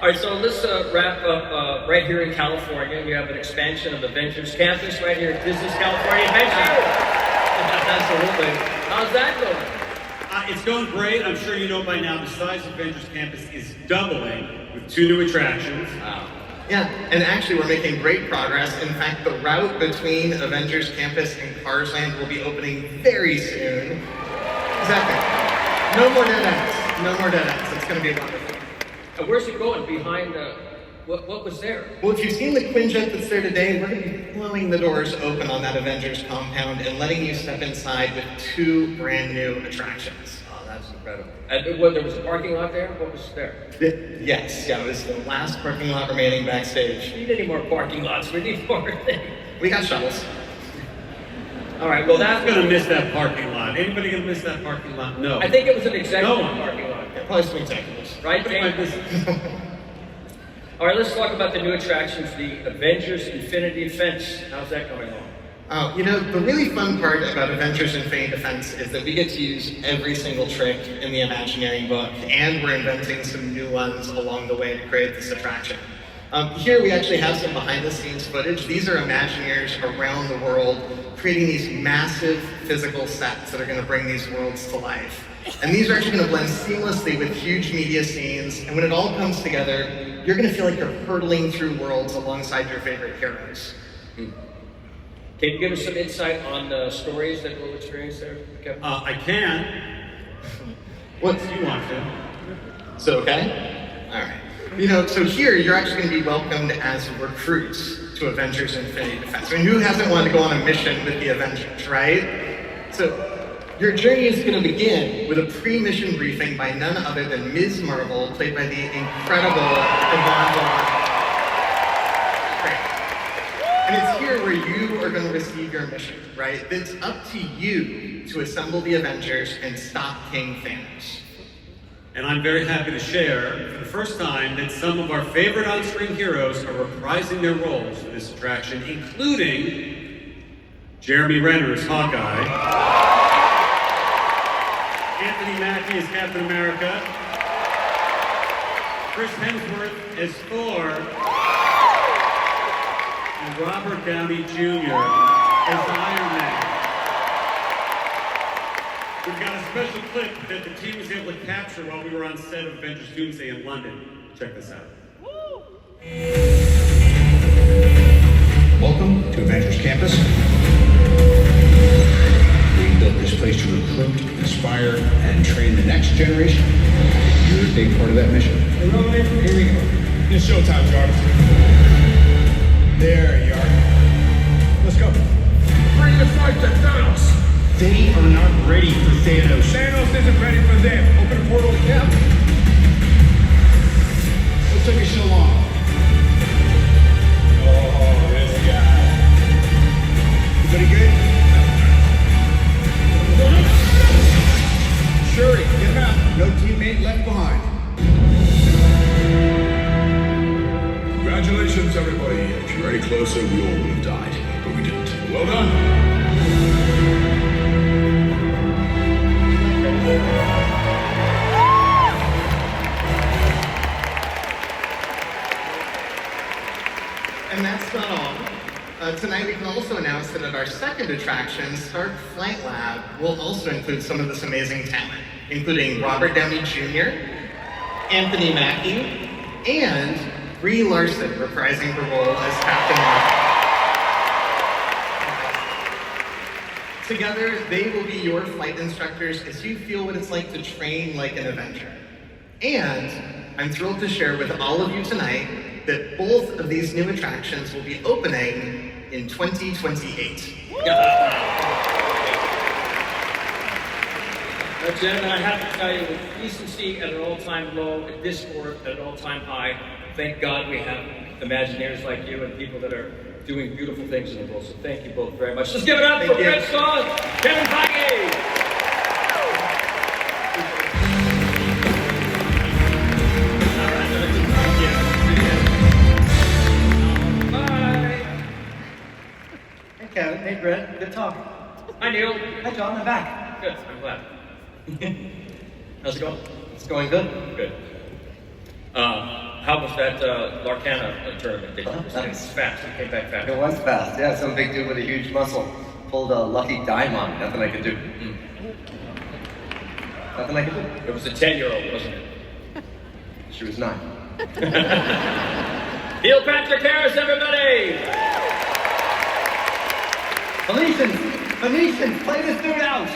All right, so let's wrap up right here in California. We have an expansion of the Avengers campus right here at Disney's California Adventure. Absolutely. How's that going? It's going great. I'm sure you know by now the size of Avengers Campus is doubling with 2 new attractions. Wow. Yeah, and actually we're making great progress. In fact, the route between Avengers Campus and Cars Land will be opening very soon. Exactly. No more dead ends. No more dead ends. It's going to be wonderful. And where's it going? Behind what was there? Well, if you've seen the Quinjet that's there today, we're going to be blowing the doors open on that Avengers compound and letting you step inside with 2 brand new attractions. Oh, that's incredible. And there was a parking lot there? What was there? Yes, it was the last parking lot remaining backstage. We need any more parking lots. We need more things. We got shuttles. All right, well that's going to miss that parking lot. Anybody going to miss that parking lot? No. I think it was an executive parking lot. Yeah, probably some executives. Right, James? All right, let's talk about the new attractions, the Avengers Infinity Defense. How's that going along? The really fun part about Avengers Infinity Defense is that we get to use every single trick in the Imagineering book, and we're inventing some new ones along the way to create this attraction. Here we actually have some behind-the-scenes footage. These are Imagineers around the world creating these massive physical sets that are going to bring these worlds to life. And these are actually going to blend seamlessly with huge media scenes, and when it all comes together, you're going to feel like you're hurtling through worlds alongside your favorite heroes. Can you give us some insight on the stories that we'll experience there, Kevin? I can. What do you want to? So, okay? All right. So here, you're actually going to be welcomed as recruits to Avengers Infinity Defense. I mean, who hasn't wanted to go on a mission with the Avengers, right? So, your journey is going to begin with a pre-mission briefing by none other than Ms. Marvel, played by the incredible Yvonne Lamar. And it's here where you are going to receive your mission, right? It's up to you to assemble the Avengers and stop King Thanos. And I'm very happy to share, for the first time, that some of our favorite on-screen heroes are reprising their roles for this attraction, including Jeremy Renner as Hawkeye, Anthony Mackie as Captain America. Chris Hemsworth as Thor. And Robert Downey Jr. as Iron Man. We've got a special clip that the team was able to capture while we were on set of Avengers Doomsday in London. Check this out. Welcome to Avengers Campus. We built this place to recruit, inspire, and train the next generation. You're a big part of that mission. Hey, Roman, here we go. It's showtime, Jarvis. There you are. Let's go. Ready to fight the Thanos. They are not ready for Thanos. Thanos isn't ready for them. Open a portal to him. What took you so long? Oh, this guy. Everybody good? Shuri, get him out. No teammate left behind. Congratulations, everybody. If you're any closer, we all would have died, but we didn't. Well done. And that's not all. Tonight we can also announce that at our second attraction, Stark Flight Lab will also include some of this amazing talent, including Robert Downey Jr., Anthony Mackie, and Brie Larson reprising her role as Captain Marvel. Together, they will be your flight instructors as you feel what it's like to train like an Avenger. And I'm thrilled to share with all of you tonight that both of these new attractions will be opening in 2028. Gentlemen, I have to tell you, with decency at an all-time low, and discord at an all-time high, thank God we have Imagineers like you and people that are doing beautiful things in the world. So thank you both very much. Let's give it up for Brett Song, Kevin Feige. Kevin, hey Brett, good talk. Hi Neil. Hi John, I'm back. Good, I'm glad. How's it going? It's going good. Good. How was that Larcana tournament? It was fast. It came back fast. It was fast, yeah. Some big dude with a huge muscle pulled a lucky dime on me. Nothing I could do. Nothing I could do. It was a 10-year-old, wasn't it? She was 9. Neil Patrick Harris, everybody! Phoenicians, play this dude out!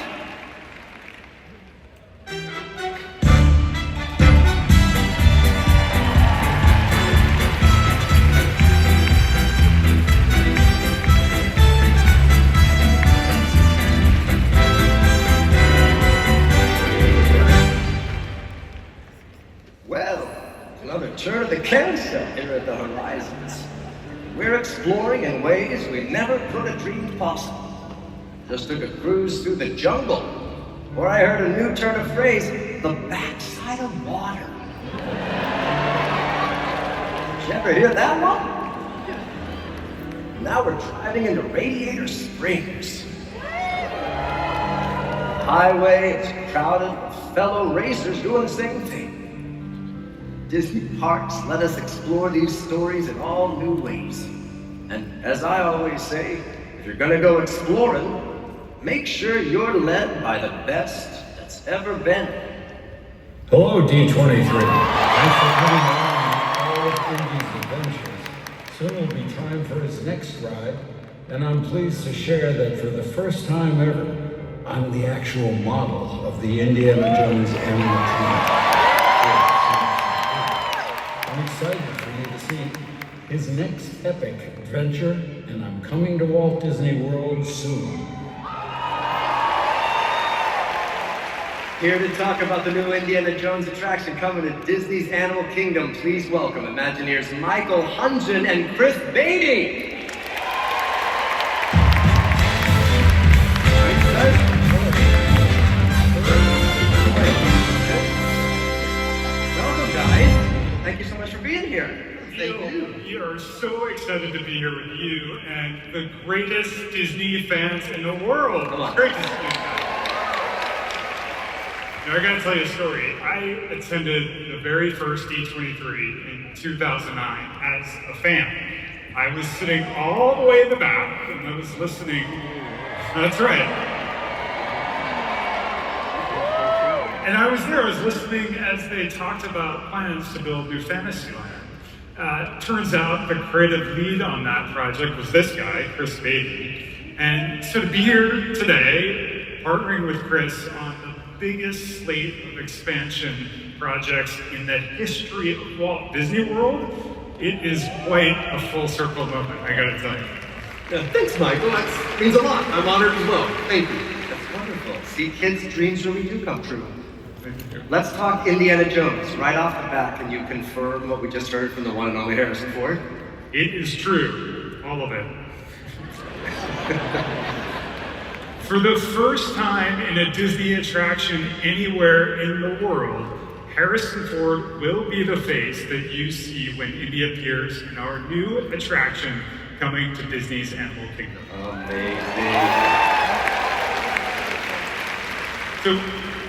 Well, another turn of the carousel here at the Horizons. We're exploring in ways we never could have dreamed possible. Just took a cruise through the jungle, where I heard a new turn of phrase, the backside of water. Did you ever hear that one? Now we're driving into Radiator Springs. The highway is crowded with fellow racers doing the same thing. Disney Parks let us explore these stories in all new ways. And as I always say, if you're gonna go exploring, make sure you're led by the best that's ever been. Hello, D23. Thanks for coming along all of Indy's adventures. Soon will be time for his next ride, and I'm pleased to share that for the first time ever, I'm the actual model of the Indiana Jones animal team. I'm excited for you to see his next epic adventure, and I'm coming to Walt Disney World soon. Here to talk about the new Indiana Jones attraction coming to Disney's Animal Kingdom, please welcome Imagineers Michael Hungen and Chris Beatty. Welcome, guys. Thank you so much for being here. We are so excited to be here with you and the greatest Disney fans in the world. Come on. It's great to see you guys. Now, I gotta tell you a story. I attended the very first D23 in 2009 as a fan. I was sitting all the way in the back and I was listening. That's right. And I was there, I was listening as they talked about plans to build new Fantasyland. Turns out the creative lead on that project was this guy, Chris Beatty. And so to be here today, partnering with Chris on the biggest slate of expansion projects in the history of Walt Disney World, it is quite a full circle moment, I gotta tell you. Yeah, thanks, Michael. That means a lot. I'm honored as well. Thank you. That's wonderful. See, kids' dreams really do come true. Let's talk Indiana Jones right off the bat. Can you confirm what we just heard from the one and only Harrison Ford? It is true, all of it. For the first time in a Disney attraction anywhere in the world, Harrison Ford will be the face that you see when Indy appears in our new attraction coming to Disney's Animal Kingdom. Amazing. So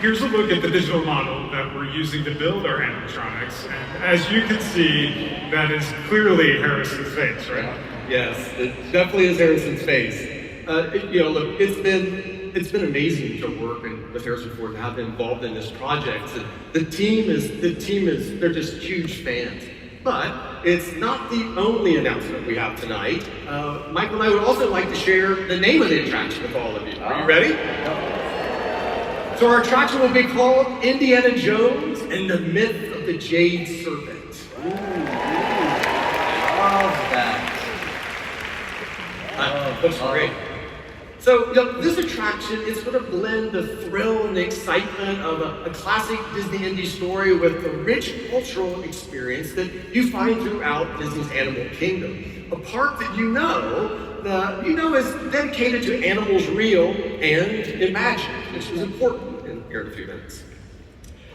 here's a look at the digital model that we're using to build our animatronics. And as you can see, that is clearly Harrison's face, right? Yes, it definitely is Harrison's face. Look, it's been amazing to work with Harrison Ford and have been involved in this project. And the team is they're just huge fans. But it's not the only announcement we have tonight. Michael and I would also like to share the name of the attraction with all of you. Are you ready? So our attraction will be called Indiana Jones and the Myth of the Jade Serpent. Ooh, love that. Looks great. So, this attraction is going to blend the thrill and the excitement of a classic Disney Indy story with the rich cultural experience that you find throughout Disney's Animal Kingdom. A park that you know is dedicated to animals real and imagined, which is important here in a few minutes.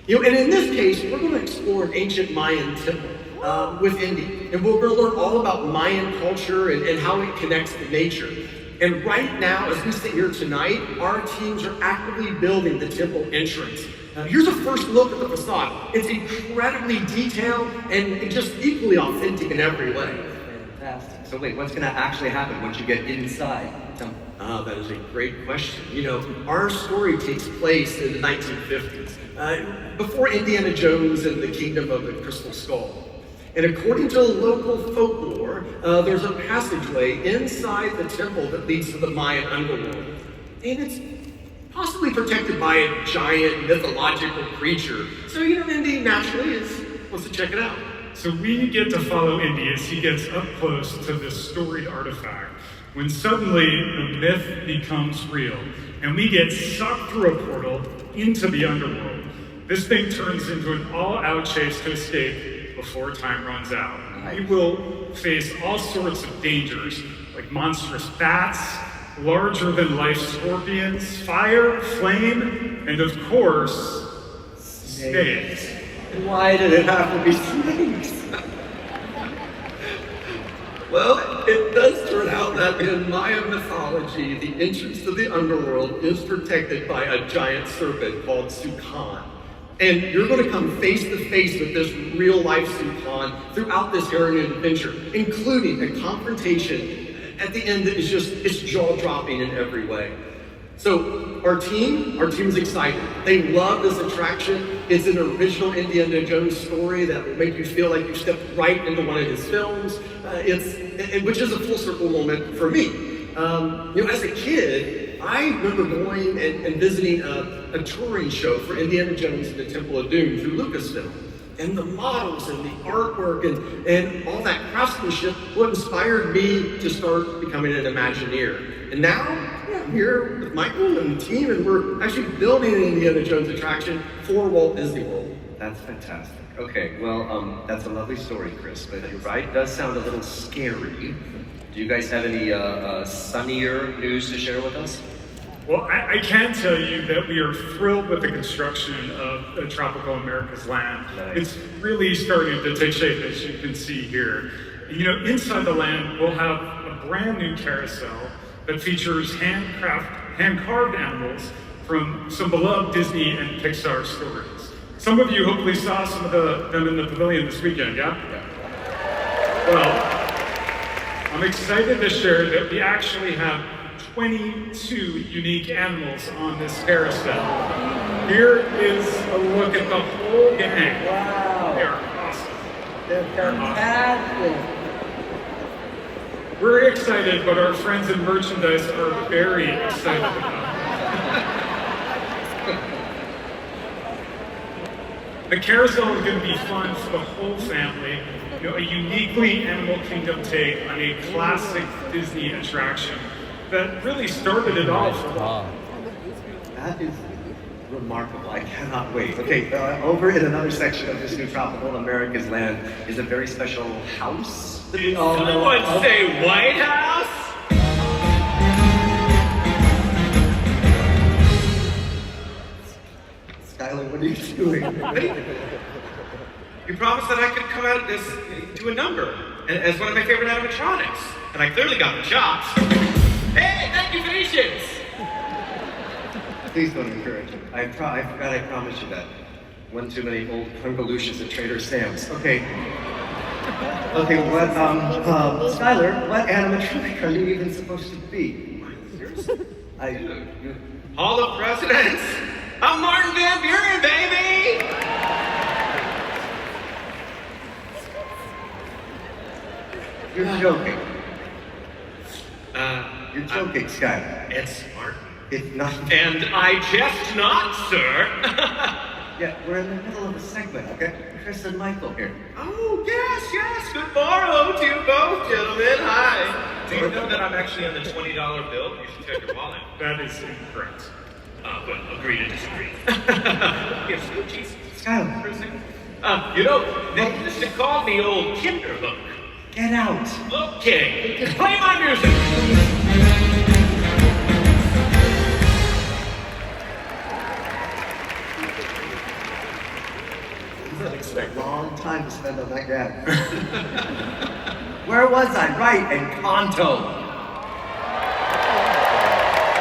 And in this case, we're going to explore an ancient Mayan temple with Indy, and we're going to learn all about Mayan culture and how it connects to nature. And right now, as we sit here tonight, our teams are actively building the temple entrance. Here's a first look at the facade. It's incredibly detailed and just equally authentic in every way. Fantastic. So wait, what's going to actually happen once you get inside the temple? That is a great question. Our story takes place in the 1950s, before Indiana Jones and the Kingdom of the Crystal Skull. And according to local folklore, there's a passageway inside the temple that leads to the Mayan underworld. And it's possibly protected by a giant mythological creature. So, Indy naturally wants to check it out. So we get to follow Indy as he gets up close to this storied artifact, when suddenly the myth becomes real, and we get sucked through a portal into the underworld. This thing turns into an all-out chase to escape before time runs out. We will face all sorts of dangers, like monstrous bats, larger-than-life scorpions, fire, flame, and of course, snakes. Why did it have to be snakes? Well, it does turn out that in Mayan mythology, the entrance to the underworld is protected by a giant serpent called Sukan. And you're going to come face to face with this real-life Sukan throughout this harrowing adventure, including a confrontation at the end that is it's jaw-dropping in every way. So our team is excited. They love this attraction. It's an original Indiana Jones story that will make you feel like you stepped right into one of his films. Which is a full circle moment for me. As a kid, I remember going and visiting a touring show for Indiana Jones and the Temple of Doom through Lucasfilm. And the models and the artwork and all that craftsmanship what inspired me to start becoming an Imagineer. And now, I'm here with Michael and the team, and we're actually building an Indiana Jones attraction for Walt Disney World. That's fantastic. Okay, well, that's a lovely story, Chris, but you're right, it does sound a little scary. Do you guys have any sunnier news to share with us? Well, I can tell you that we are thrilled with the construction of the Tropical America's Land. Nice. It's really starting to take shape, as you can see here. Inside the land, we'll have a brand new carousel that features hand-carved animals from some beloved Disney and Pixar stories. Some of you hopefully saw some of them in the pavilion this weekend, yeah? Well, I'm excited to share that we actually have 22 unique animals on this carousel. Here is a look at the whole gang. Wow. They're awesome. They're fantastic. We're excited, but our friends in merchandise are very excited about it. The carousel is going to be fun for the whole family. You know, a uniquely Animal Kingdom take on a classic Disney attraction that really started it all for Walt. That is remarkable. I cannot wait. Okay, over in another section of this new Tropical America's Land is a very special house that we all know. Someone say White House? Skylar, what are you doing? You promised that I could come out of this to a number as one of my favorite animatronics, and I clearly got the chops. Hey, thank you, Phoenicians! Please don't encourage him. I forgot I promised you that. One too many old Pungalucious at Trader Sam's. Okay. Okay, what, Skylar, what animatronic are you even supposed to be? Seriously? Hall of Presidents! I'm Martin Van Buren, baby! You're joking. You're joking, Skylar. It's Martin. It's not. And I jest not, sir. Yeah, we're in the middle of a segment, okay? Chris and Michael here. Oh, yes. Good morrow to you both, gentlemen. Hi. Do you know that I'm actually on the $20 bill? You should check your wallet. That is incorrect. Well, agree to disagree. Yes, Jesus. Skylar. You know, they used to call me old Kinderhook. Get out. Okay, play my music. A long time to spend on that gag. Where was I? Right, Encanto.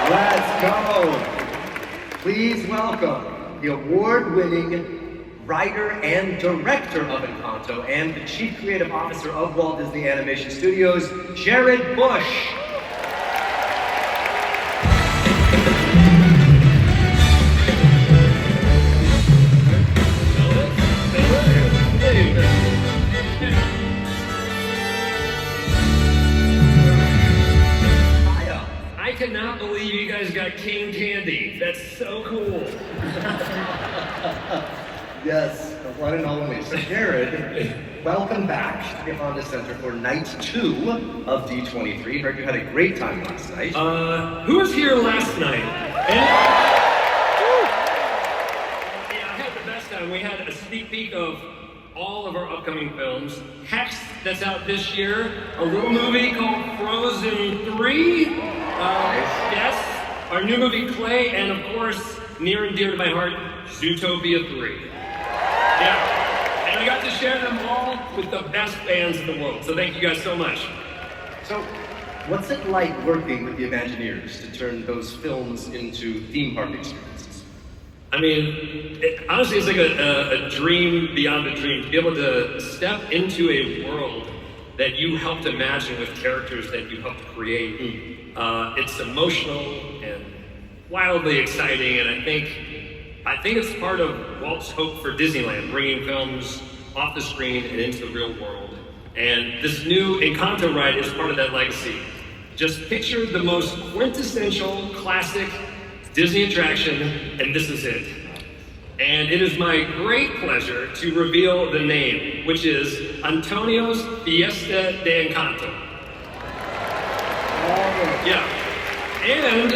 Let's go. Please welcome the award-winning writer and director of Encanto and the chief creative officer of Walt Disney Animation Studios, Jared Bush. I cannot believe you guys got King Candy. That's so cool. Yes, the one and only. So Jared, welcome back to the Honda Center for night 2 of D23. Heard you had a great time last night. Who was here last night? Yeah, I had the best time. We had a sneak peek of all of our upcoming films. Hex, that's out this year. A little movie called Frozen 3. Yes, our new movie Clay, and of course, near and dear to my heart, Zootopia 3. Yeah, and I got to share them all with the best bands in the world, so thank you guys so much. So, what's it like working with the Imagineers to turn those films into theme park experiences? I mean, honestly, it's like a dream beyond a dream, to be able to step into a world that you helped imagine with characters that you helped create. It's emotional and wildly exciting, and I think it's part of Walt's hope for Disneyland, bringing films off the screen and into the real world. And this new Encanto ride is part of that legacy. Just picture the most quintessential classic Disney attraction, and this is it. And it is my great pleasure to reveal the name, which is Antonio's Fiesta de Encanto. Yeah. And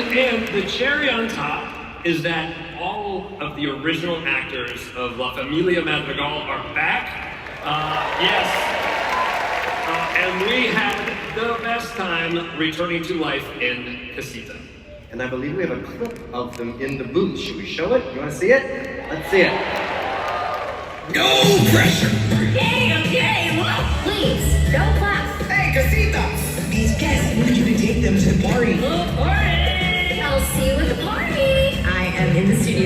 the cherry on top is that all of the original actors of La Familia Madrigal are back. Yes. And we had the best time returning to life in Casita. And I believe we have a clip of them in the booth. Should we show it? You want to see it? Let's see it. No pressure. Okay, well, please, don't clap. Hey, Casita. These guests need you to take them to the party. Oh, party! I'll see you at the party. I am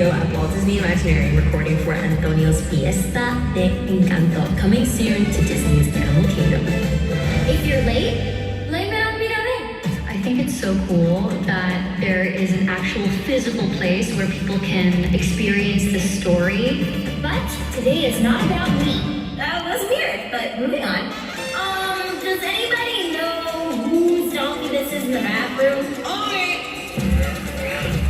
studio at Walt Disney Imagineering recording for Antonio's Fiesta de Encanto, coming soon to Disney's Animal Kingdom. If you're late, blame it on Mirabel. I think it's so cool that there is an actual physical place where people can experience the story. But today is not about me. That was weird, but moving on. Does anybody know whose donkey this is in the bathroom?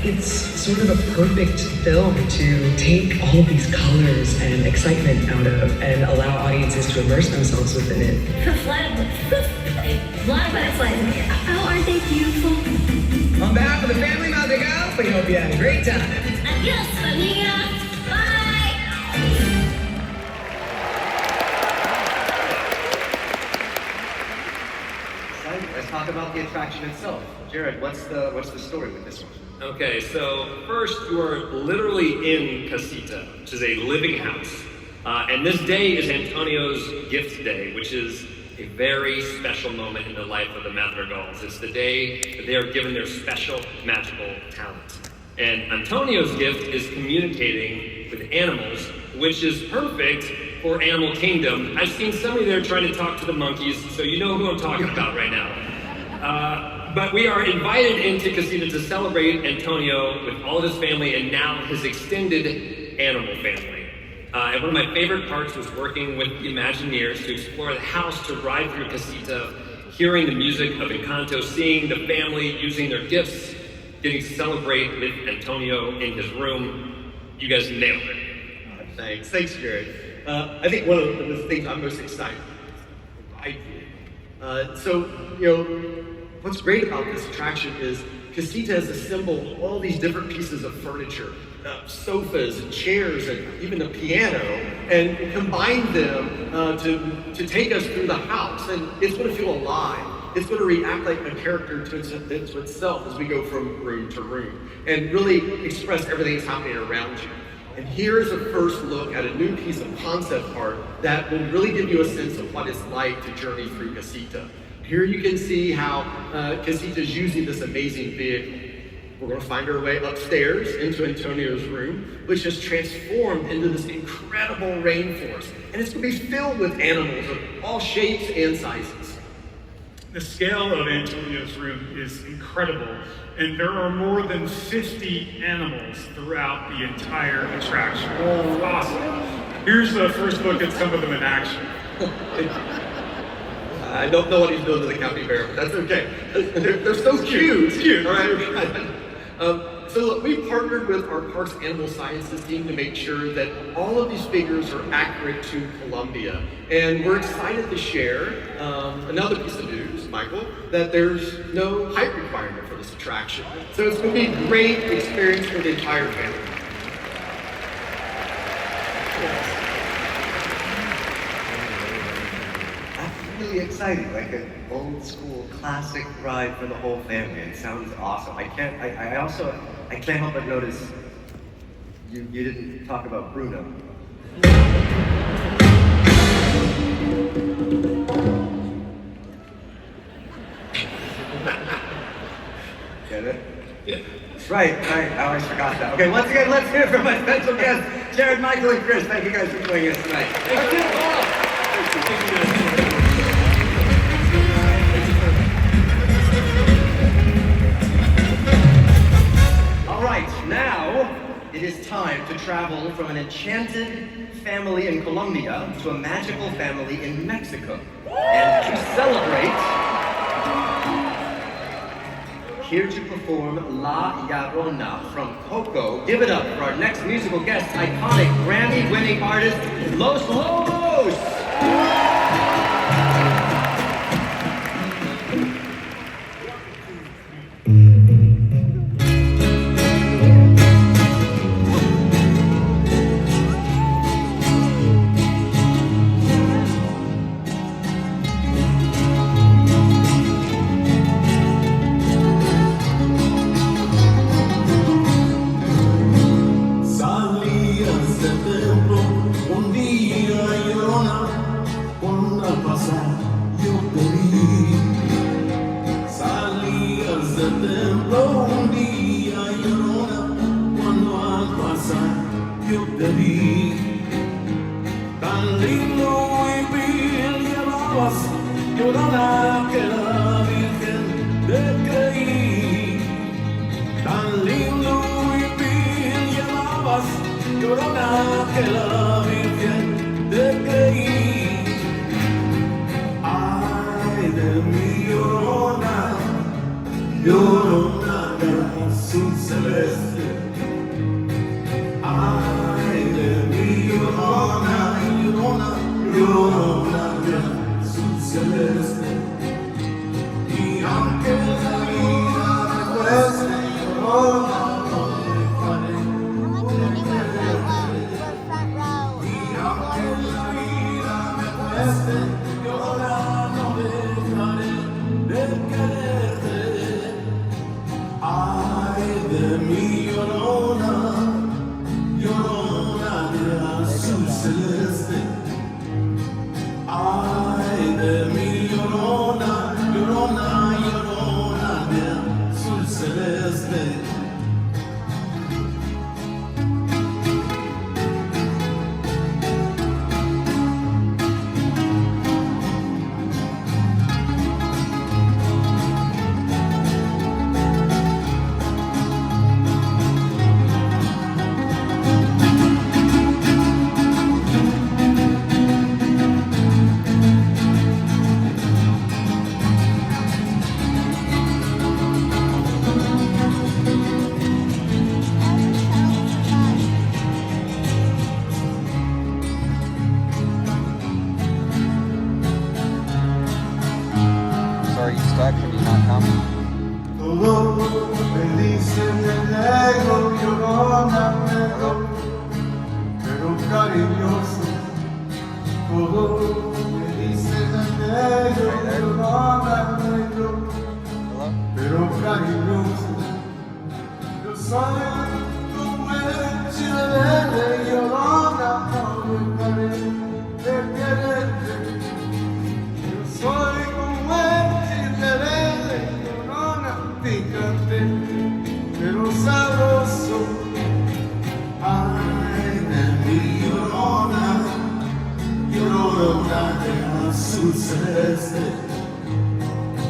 It's sort of a perfect film to take all of these colors and excitement out of and allow audiences to immerse themselves within it. A lot of butterflies in here. Oh, aren't they beautiful? On behalf of the family Mazigo, we hope you had a great time. Adios, familia. Bye. Let's talk about the attraction itself. Jared, what's the story with this one? Okay, so first you are literally in Casita, which is a living house. And this day is Antonio's gift day, which is a very special moment in the life of the Madrigals. It's the day that they are given their special magical talent. And Antonio's gift is communicating with animals, which is perfect for Animal Kingdom. I've seen somebody there trying to talk to the monkeys, so you know who I'm talking about right now. But we are invited into Casita to celebrate Antonio with all of his family and now his extended animal family. And one of my favorite parts was working with the Imagineers to explore the house, to ride through Casita, hearing the music of Encanto, seeing the family using their gifts, getting to celebrate with Antonio in his room. You guys nailed it. Thanks, Jared. I think one of the things I'm most excited about. What's great about this attraction is Casita has assembled all these different pieces of furniture, sofas and chairs and even a piano, and combined them to take us through the house. And it's going to feel alive. It's going to react like a character to itself as we go from room to room and really express everything that's happening around you. And here's a first look at a new piece of concept art that will really give you a sense of what it's like to journey through Casita. Here you can see how Casita is using this amazing vehicle. We're going to find our way upstairs into Antonio's room, which has transformed into this incredible rainforest. And it's going to be filled with animals of all shapes and sizes. The scale of Antonio's room is incredible, and there are more than 50 animals throughout the entire attraction. Oh, awesome. Here's the first look at some of them in action. I don't know what he's doing to the capybara, but that's okay. They're so cute. It's cute. All right. So look, we partnered with our Parks Animal Sciences team to make sure that all of these figures are accurate to Colombia. And we're excited to share another piece of news, Michael, that there's no height requirement for this attraction. So it's going to be a great experience for the entire family. Really exciting, like an old school classic ride for the whole family. It sounds awesome. I can't help but notice you didn't talk about Bruno. Get it? Yeah. That's right. I always forgot that. Okay, once again, let's hear from my special guests, Jared, Michael, and Chris. Thank you guys for joining us tonight. Thank you. Now, it is time to travel from an enchanted family in Colombia to a magical family in Mexico. And to celebrate, here to perform La Llorona from Coco. Give it up for our next musical guest, iconic Grammy-winning artist, Los Lobos! llorona que la Virgen te creí. Tan lindo y bien llamabas, llorona que la Virgen te creí. Ay de mi llorona, llorona de azul celeste. Ay de mi llorona, llorona, llorona de azul celeste. Y aunque la vida me cueste, llorona, no dejaré de quererte. Y aunque la vida me cueste, llorona, no dejaré de quererte. Ay de mi llorona, llorona de azul celeste. Ay de mi llorona, llorona, llorona de azul celeste. Sorry, you stuck? Can you not come? Todo me dicen de negro, llorona negro, pero cariñoso. Todo me dicen de negro, llorona negro, pero cariñoso. Yo soy tu buen chileno, llorona, no dejaré de quererte. Yo soy un buen picante, pero sabroso. Ay de mi llorona, llorona de azul celeste.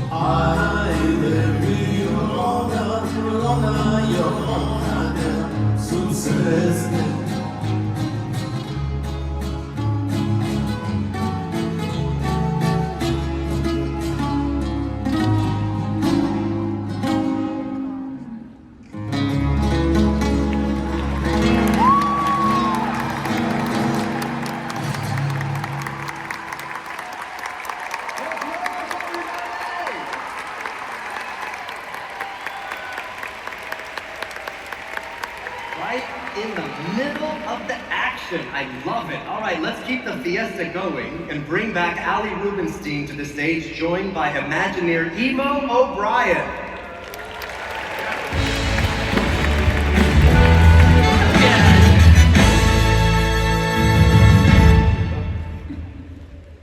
Ay de mi llorona, llorona, llorona de azul celeste. Right in the middle of the action. I love it. All right, let's keep the fiesta going and bring back Ali Rubenstein to the stage, joined by Imagineer Emo O'Brien.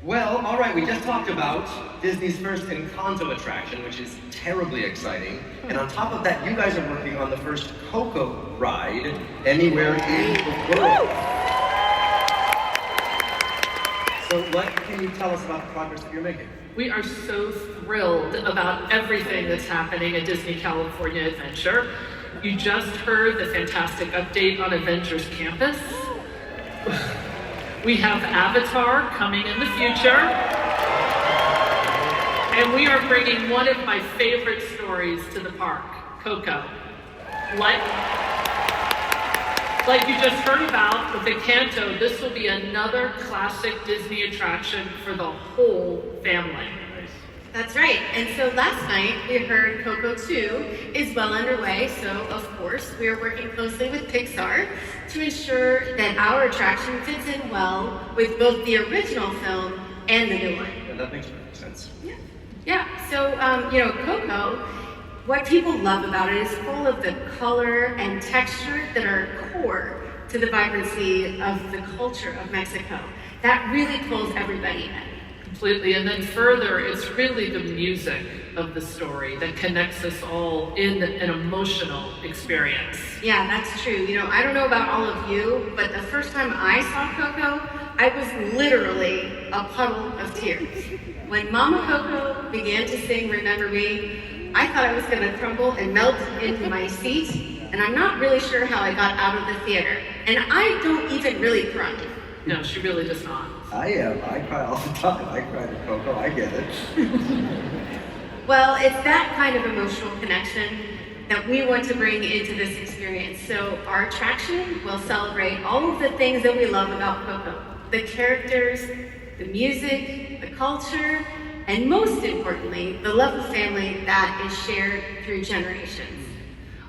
Well, all right, we just talked about Disney's first Encanto attraction, which is terribly exciting. And on top of that, you guys are working on the first Coco ride anywhere in the world. So what can you tell us about the progress that you're making? We are so thrilled about everything that's happening at Disney California Adventure. You just heard the fantastic update on Avengers Campus. We have Avatar coming in the future. And we are bringing one of my favorite stories to the park, Coco. Like you just heard about with Encanto, this will be another classic Disney attraction for the whole family. That's right. And so last night we heard Coco 2 is well underway. So of course we are working closely with Pixar to ensure that our attraction fits in well with both the original film and the new one. Yeah, that makes perfect sense. Yeah. So Coco, what people love about it is full of the color and texture that are core to the vibrancy of the culture of Mexico. That really pulls everybody in. Completely, and then further, it's really the music of the story that connects us all in an emotional experience. Yeah, that's true. I don't know about all of you, but the first time I saw Coco, I was literally a puddle of tears. When Mama Coco began to sing Remember Me, I thought I was going to crumble and melt into my seat, and I'm not really sure how I got out of the theater. And I don't even really cry. No, she really does not. I am. I cry all the time. I cry to Coco. I get it. Well, it's that kind of emotional connection that we want to bring into this experience. So our attraction will celebrate all of the things that we love about Coco. The characters, the music, the culture, and most importantly, the love of family that is shared through generations.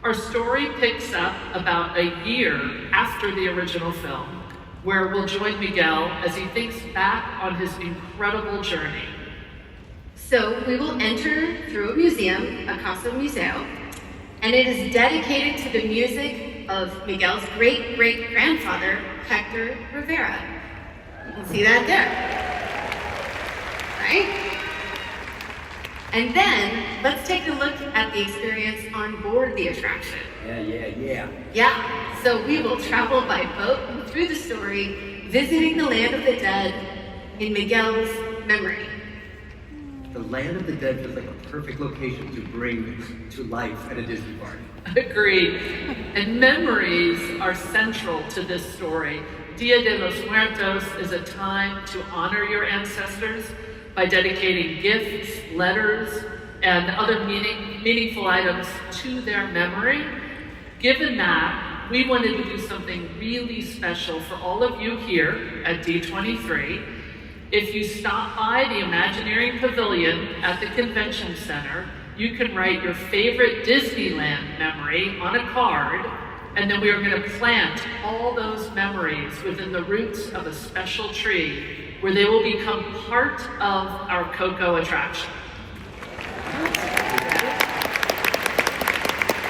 Our story picks up about a year after the original film, where we'll join Miguel as he thinks back on his incredible journey. So we will enter through a museum, a Casa Museo, and it is dedicated to the music of Miguel's great-great-grandfather, Hector Rivera. You can see that there, right? And then, let's take a look at the experience on board the attraction. Yeah, so we will travel by boat through the story, visiting the land of the dead in Miguel's memory. The land of the dead feels like a perfect location to bring to life at a Disney park. Agreed. And memories are central to this story. Dia de los Muertos is a time to honor your ancestors by dedicating gifts, letters, and other meaningful items to their memory. Given that, we wanted to do something really special for all of you here at D23. If you stop by the Imagineering Pavilion at the Convention Center, you can write your favorite Disneyland memory on a card, and then we are going to plant all those memories within the roots of a special tree where they will become part of our Coco attraction.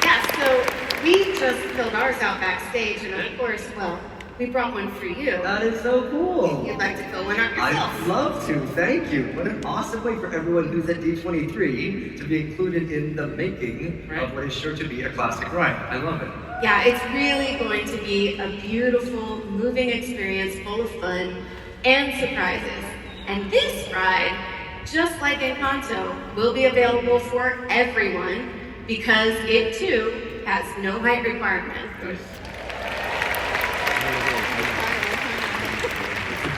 Yeah, so we just filled ours out backstage, and of course, well, we brought one for you. That is so cool. You'd like to fill one out yourself? I'd love to, thank you. What an awesome way for everyone who's at D23 to be included in the making of what is sure to be a classic ride. I love it. Yeah, it's really going to be a beautiful, moving experience full of fun and surprises. And this ride, just like Encanto, will be available for everyone because it too has no height requirement.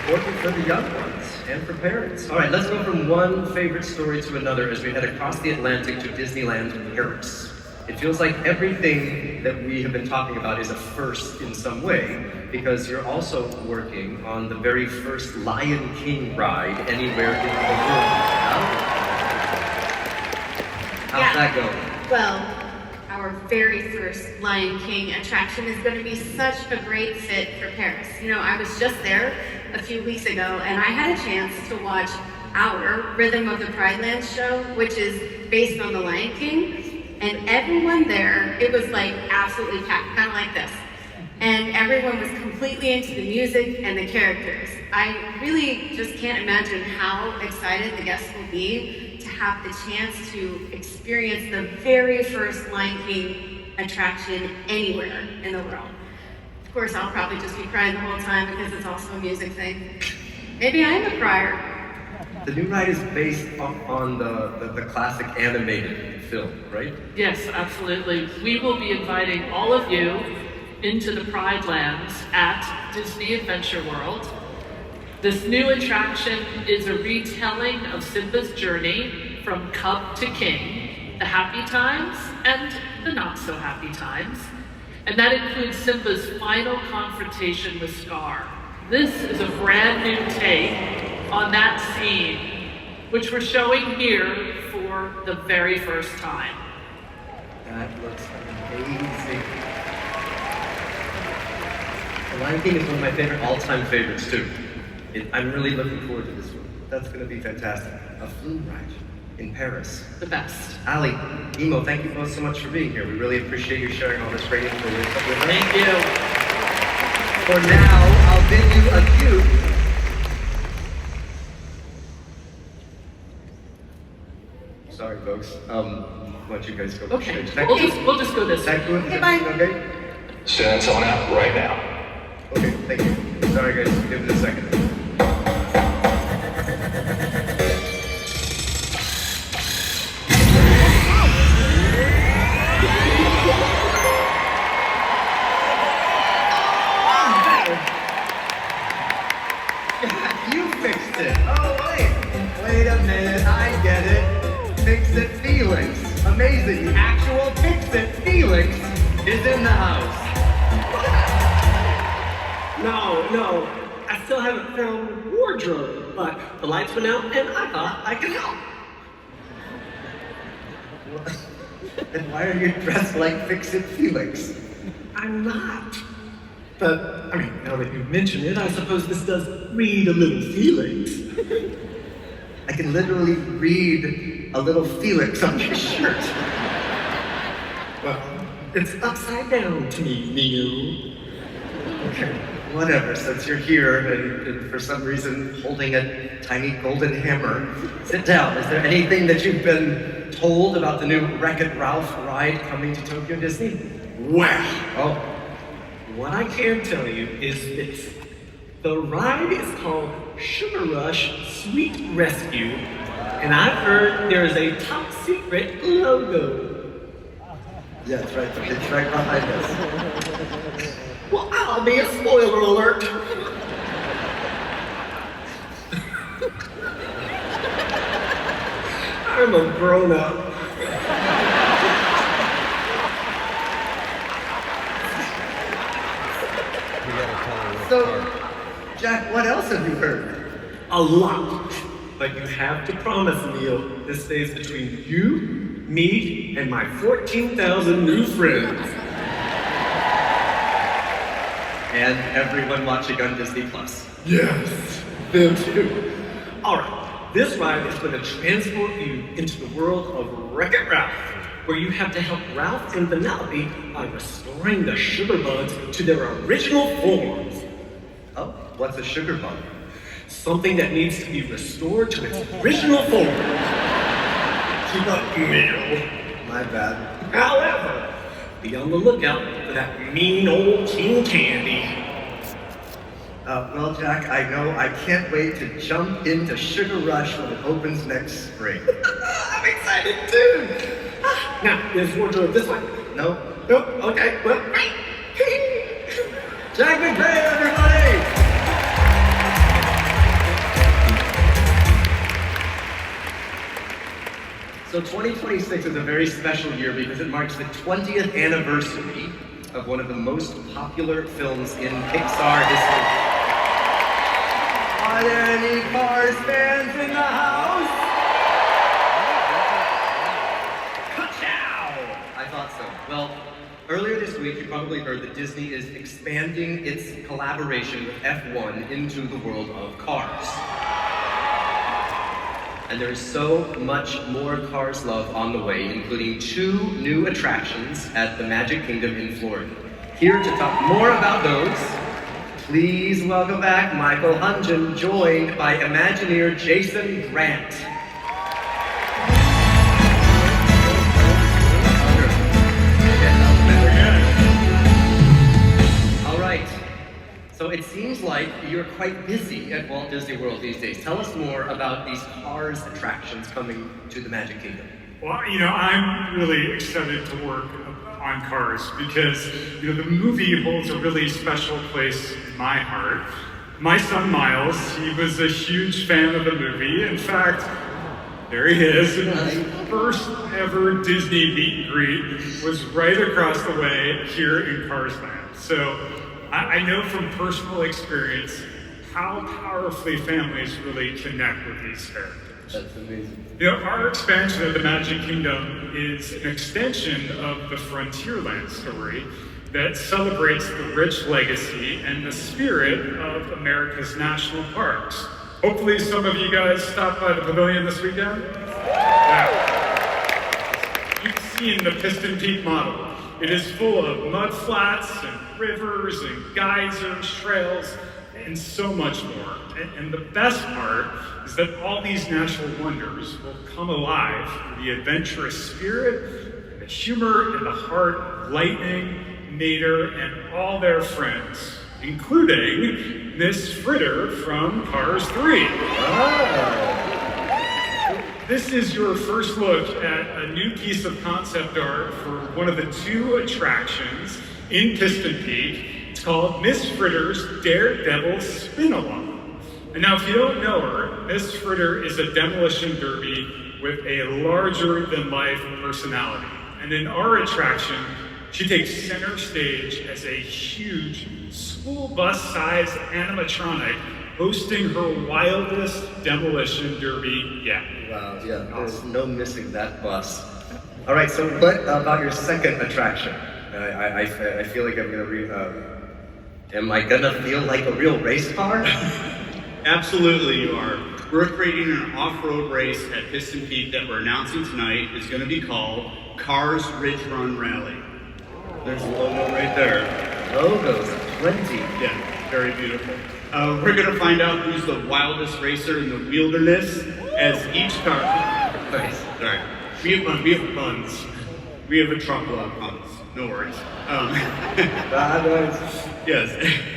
Important for the young ones and for parents. All right, let's go from one favorite story to another as we head across the Atlantic to Disneyland Paris. It feels like everything that we have been talking about is a first in some way, because you're also working on the very first Lion King ride anywhere in the world. How's that going? Well, our very first Lion King attraction is going to be such a great fit for Paris. You know, I was just there a few weeks ago, and I had a chance to watch our Rhythm of the Pride Land show, which is based on the Lion King. And everyone there, it was like absolutely packed, kind of like this. And everyone was completely into the music and the characters. I really just can't imagine how excited the guests will be to have the chance to experience the very first Lion King attraction anywhere in the world. Of course, I'll probably just be crying the whole time because it's also a music thing. Maybe I am a crier. The new ride is based on the classic animated film, right? Yes, absolutely. We will be inviting all of you into the Pride Lands at Disney Adventure World. This new attraction is a retelling of Simba's journey from cub to king, the happy times and the not so happy times. And that includes Simba's final confrontation with Scar. This is a brand new take on that scene, which we're showing here for the very first time. That looks amazing. The Lion King is one of my favorite all-time favorites too. I'm really looking forward to this one. That's going to be fantastic. A flume ride in Paris. The best. Ali, Emo, thank you both so much for being here. We really appreciate you sharing all this great info with us. Thank you. For now, I'll bid you adieu. Sorry, folks. Why don't you guys go? Okay, we'll just go this way. Okay, bye. Okay? Send someone out right now. Okay, thank you. Sorry, guys. Give it a second. Fix-It Felix. Amazing, the actual Fix-It Felix is in the house. No, I still haven't found wardrobe, but the lights went out and I thought I could help. Then why are you dressed like Fix-It Felix? I'm not. But, I mean, now that you mention it, I suppose this does read a little Felix. I can literally read a little Felix on your shirt. Well, it's upside down to me, Neo. Okay, whatever, since you're here and for some reason holding a tiny golden hammer, sit down. Is there anything that you've been told about the new Wreck-It Ralph ride coming to Tokyo Disney? Wow. Oh. What I can tell you is this. The ride is called Sugar Rush Sweet Rescue, and I've heard there is a top secret logo. Yeah, it's right behind us. Well, I'll be a spoiler alert. I'm a grown-up. So, Jack, what else have you heard? A lot. But you have to promise, Neil, this stays between you, me, and my 14,000 new friends. And everyone watching on Disney Plus. Yes, them too. All right, this ride is going to transport you into the world of Wreck-It Ralph, where you have to help Ralph and Vanellope by restoring the sugar bugs to their original forms. Oh, what's a sugar bug? Something that needs to be restored to its original form. Keep up, Neil. My bad. However, be on the lookout for that mean old King Candy. Well, Jack, I know I can't wait to jump into Sugar Rush when it opens next spring. I'm excited too. Now, there's wardrobe this way. Nope. Okay, well, Jack McVay, everybody! So 2026 is a very special year because it marks the 20th anniversary of one of the most popular films in Pixar history. Are there any Cars fans in the house? Ka-chow! I thought so. Well, earlier this week, you probably heard that Disney is expanding its collaboration with F1 into the world of Cars. And there's so much more Cars love on the way, including 2 new attractions at the Magic Kingdom in Florida. Here to talk more about those, please welcome back Michael Hungen, joined by Imagineer Jason Grant. All right. So it seems like you're quite busy at Walt Disney World these days. Tell us more about these Cars attractions coming to the Magic Kingdom. Well, I'm really excited to work on Cars because, the movie holds a really special place in my heart. My son Miles, he was a huge fan of the movie. In fact, there he is. His first ever Disney meet and greet was right across the way here in Cars Land. So I know from personal experience how powerfully families really connect with these characters. That's amazing. Our expansion of the Magic Kingdom is an extension of the Frontierland story that celebrates the rich legacy and the spirit of America's national parks. Hopefully some of you guys stopped by the pavilion this weekend. Yeah. You've seen the Piston Peak model. It is full of mud flats and rivers and geysers, trails, and so much more. And the best part is that all these natural wonders will come alive through the adventurous spirit, the humor, and the heart of Lightning, Mater, and all their friends, including Miss Fritter from Cars 3. This is your first look at a new piece of concept art for one of the 2 attractions in Piston Peak. It's called Miss Fritter's Daredevil Spin-Along. And now, if you don't know her, Miss Fritter is a demolition derby with a larger-than-life personality. And in our attraction, she takes center stage as a huge school bus-sized animatronic hosting her wildest demolition derby yet. Wow, yeah, there's no missing that bus. All right, so what about your second attraction? I feel like I'm gonna am I gonna feel like a real race car? Absolutely you are. We're creating an off-road race at Piston Peak that we're announcing tonight. It's gonna be called Cars Ridge Run Rally. There's a logo right there. Logos, plenty. Yeah, very beautiful. We're gonna find out who's the wildest racer in the wilderness as each car. Nice. Sorry. We have puns. We have a truckload of puns. No worries. Yes.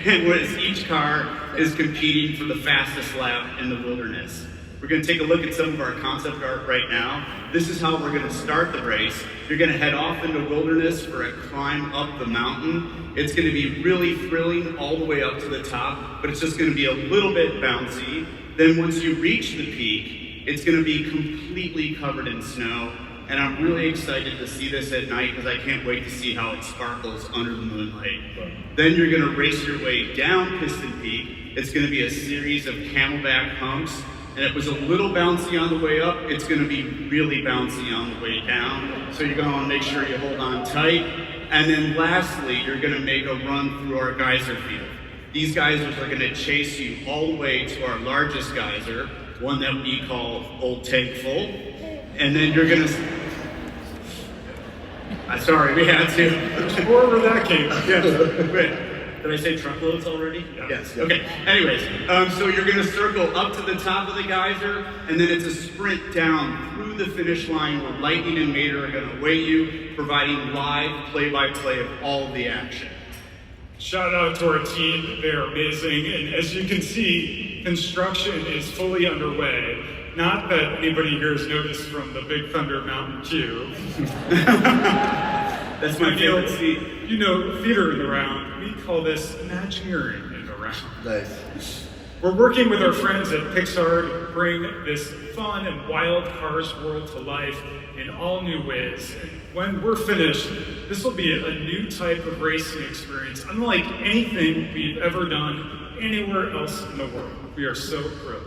And as each car is competing for the fastest lap in the wilderness. We're going to take a look at some of our concept art right now. This is how we're going to start the race. You're going to head off into wilderness for a climb up the mountain. It's going to be really thrilling all the way up to the top, but it's just going to be a little bit bouncy. Then once you reach the peak, it's going to be completely covered in snow. And I'm really excited to see this at night because I can't wait to see how it sparkles under the moonlight. Then you're going to race your way down Piston Peak. It's going to be a series of camelback humps. And it was a little bouncy on the way up. It's going to be really bouncy on the way down. So you're going to want to make sure you hold on tight. And then lastly, you're going to make a run through our geyser field. These geysers are going to chase you all the way to our largest geyser, one that we call Old Tank Full. And then you're going to... sorry, we had to. Wherever that came from. Yes. Did I say truckloads already? Yeah. Yes. Okay. Anyways, so you're going to circle up to the top of the geyser, and then it's a sprint down through the finish line where Lightning and Mater are going to weigh you, providing live play-by-play of all of the action. Shout out to our team, they're amazing. And as you can see, construction is fully underway. Not that anybody here has noticed from the Big Thunder Mountain queue. That's my favorite seat. You know, theater in the round. We call this Imagineering in the round. Nice. We're working with our friends at Pixar to bring this fun and wild Cars world to life in all new ways. And when we're finished, this will be a new type of racing experience, unlike anything we've ever done anywhere else in the world. We are so thrilled.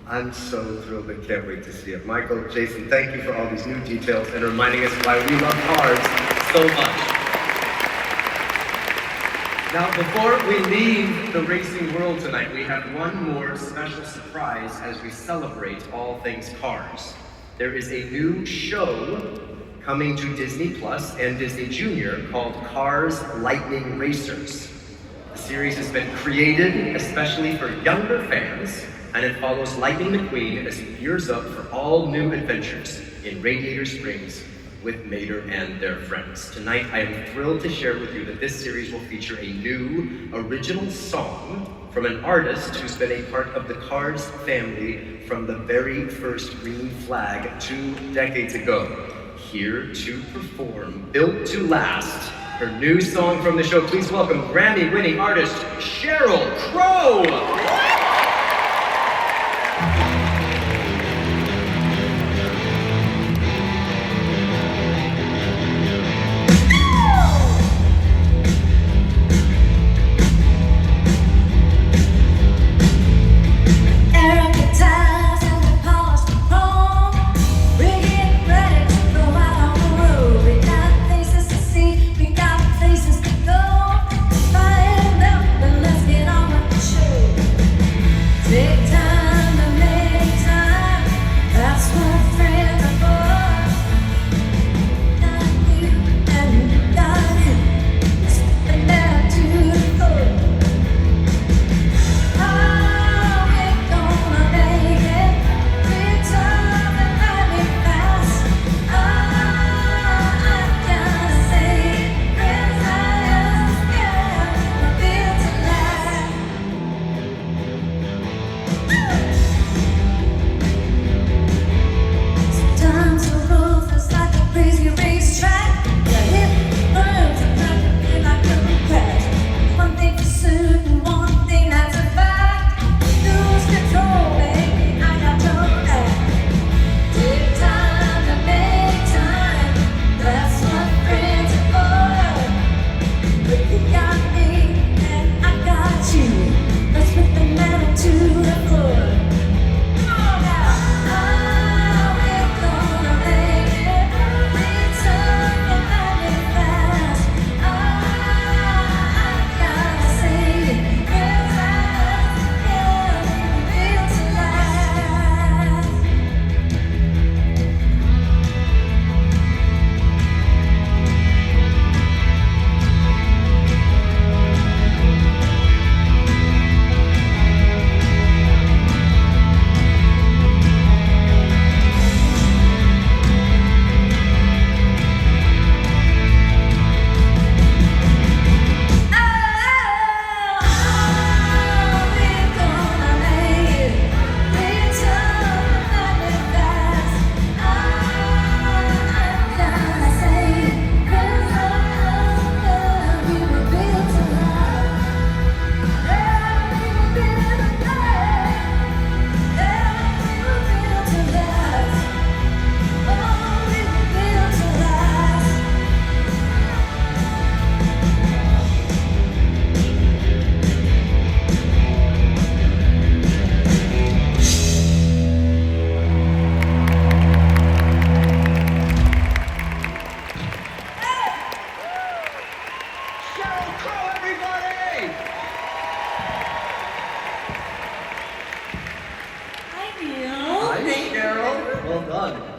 I'm so thrilled and can't wait to see it. Michael, Jason, thank you for all these new details and reminding us why we love cars so much. Now, before we leave the racing world tonight, we have one more special surprise as we celebrate all things cars. There is a new show coming to Disney Plus and Disney Junior called Cars Lightning Racers. The series has been created especially for younger fans, and it follows Lightning McQueen as he gears up for all new adventures in Radiator Springs with Mater and their friends. Tonight, I am thrilled to share with you that this series will feature a new original song from an artist who's been a part of the Cars family from the very first green flag 2 decades ago. Here to perform Built to Last, her new song from the show. Please welcome Grammy-winning artist Sheryl Crow. Let's get on with the show.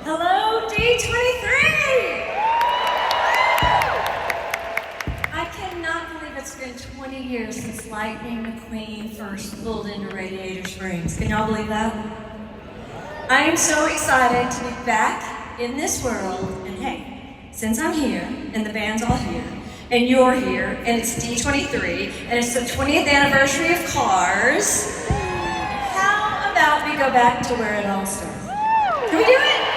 Hello, D23! I cannot believe it's been 20 years since Lightning McQueen first pulled into Radiator Springs. Can y'all believe that? I am so excited to be back in this world, and hey, since I'm here, and the band's all here, and you're here, and it's D23, and it's the 20th anniversary of Cars, how about we go back to where it all started? Can we do it?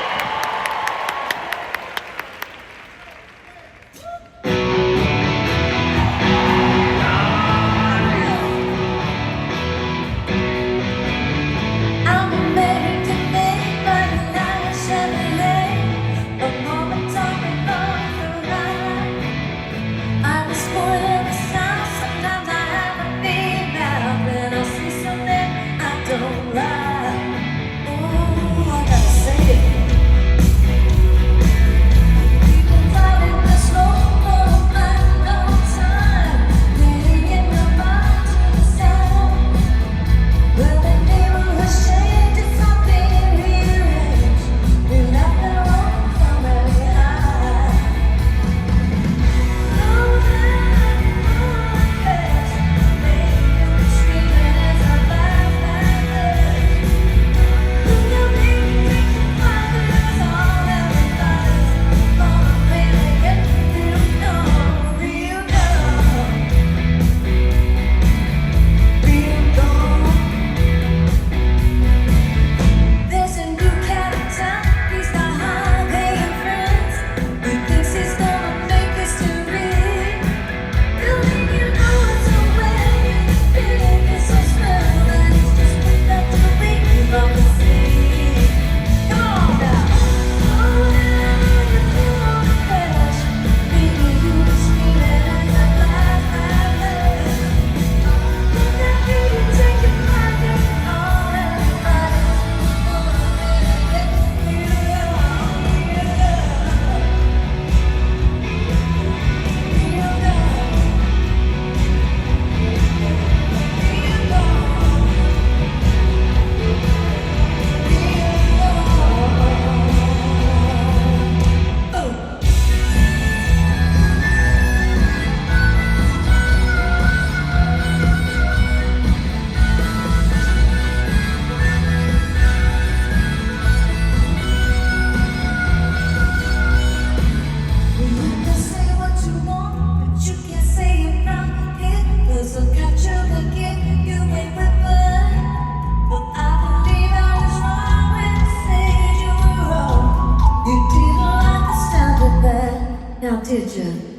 Now, did you?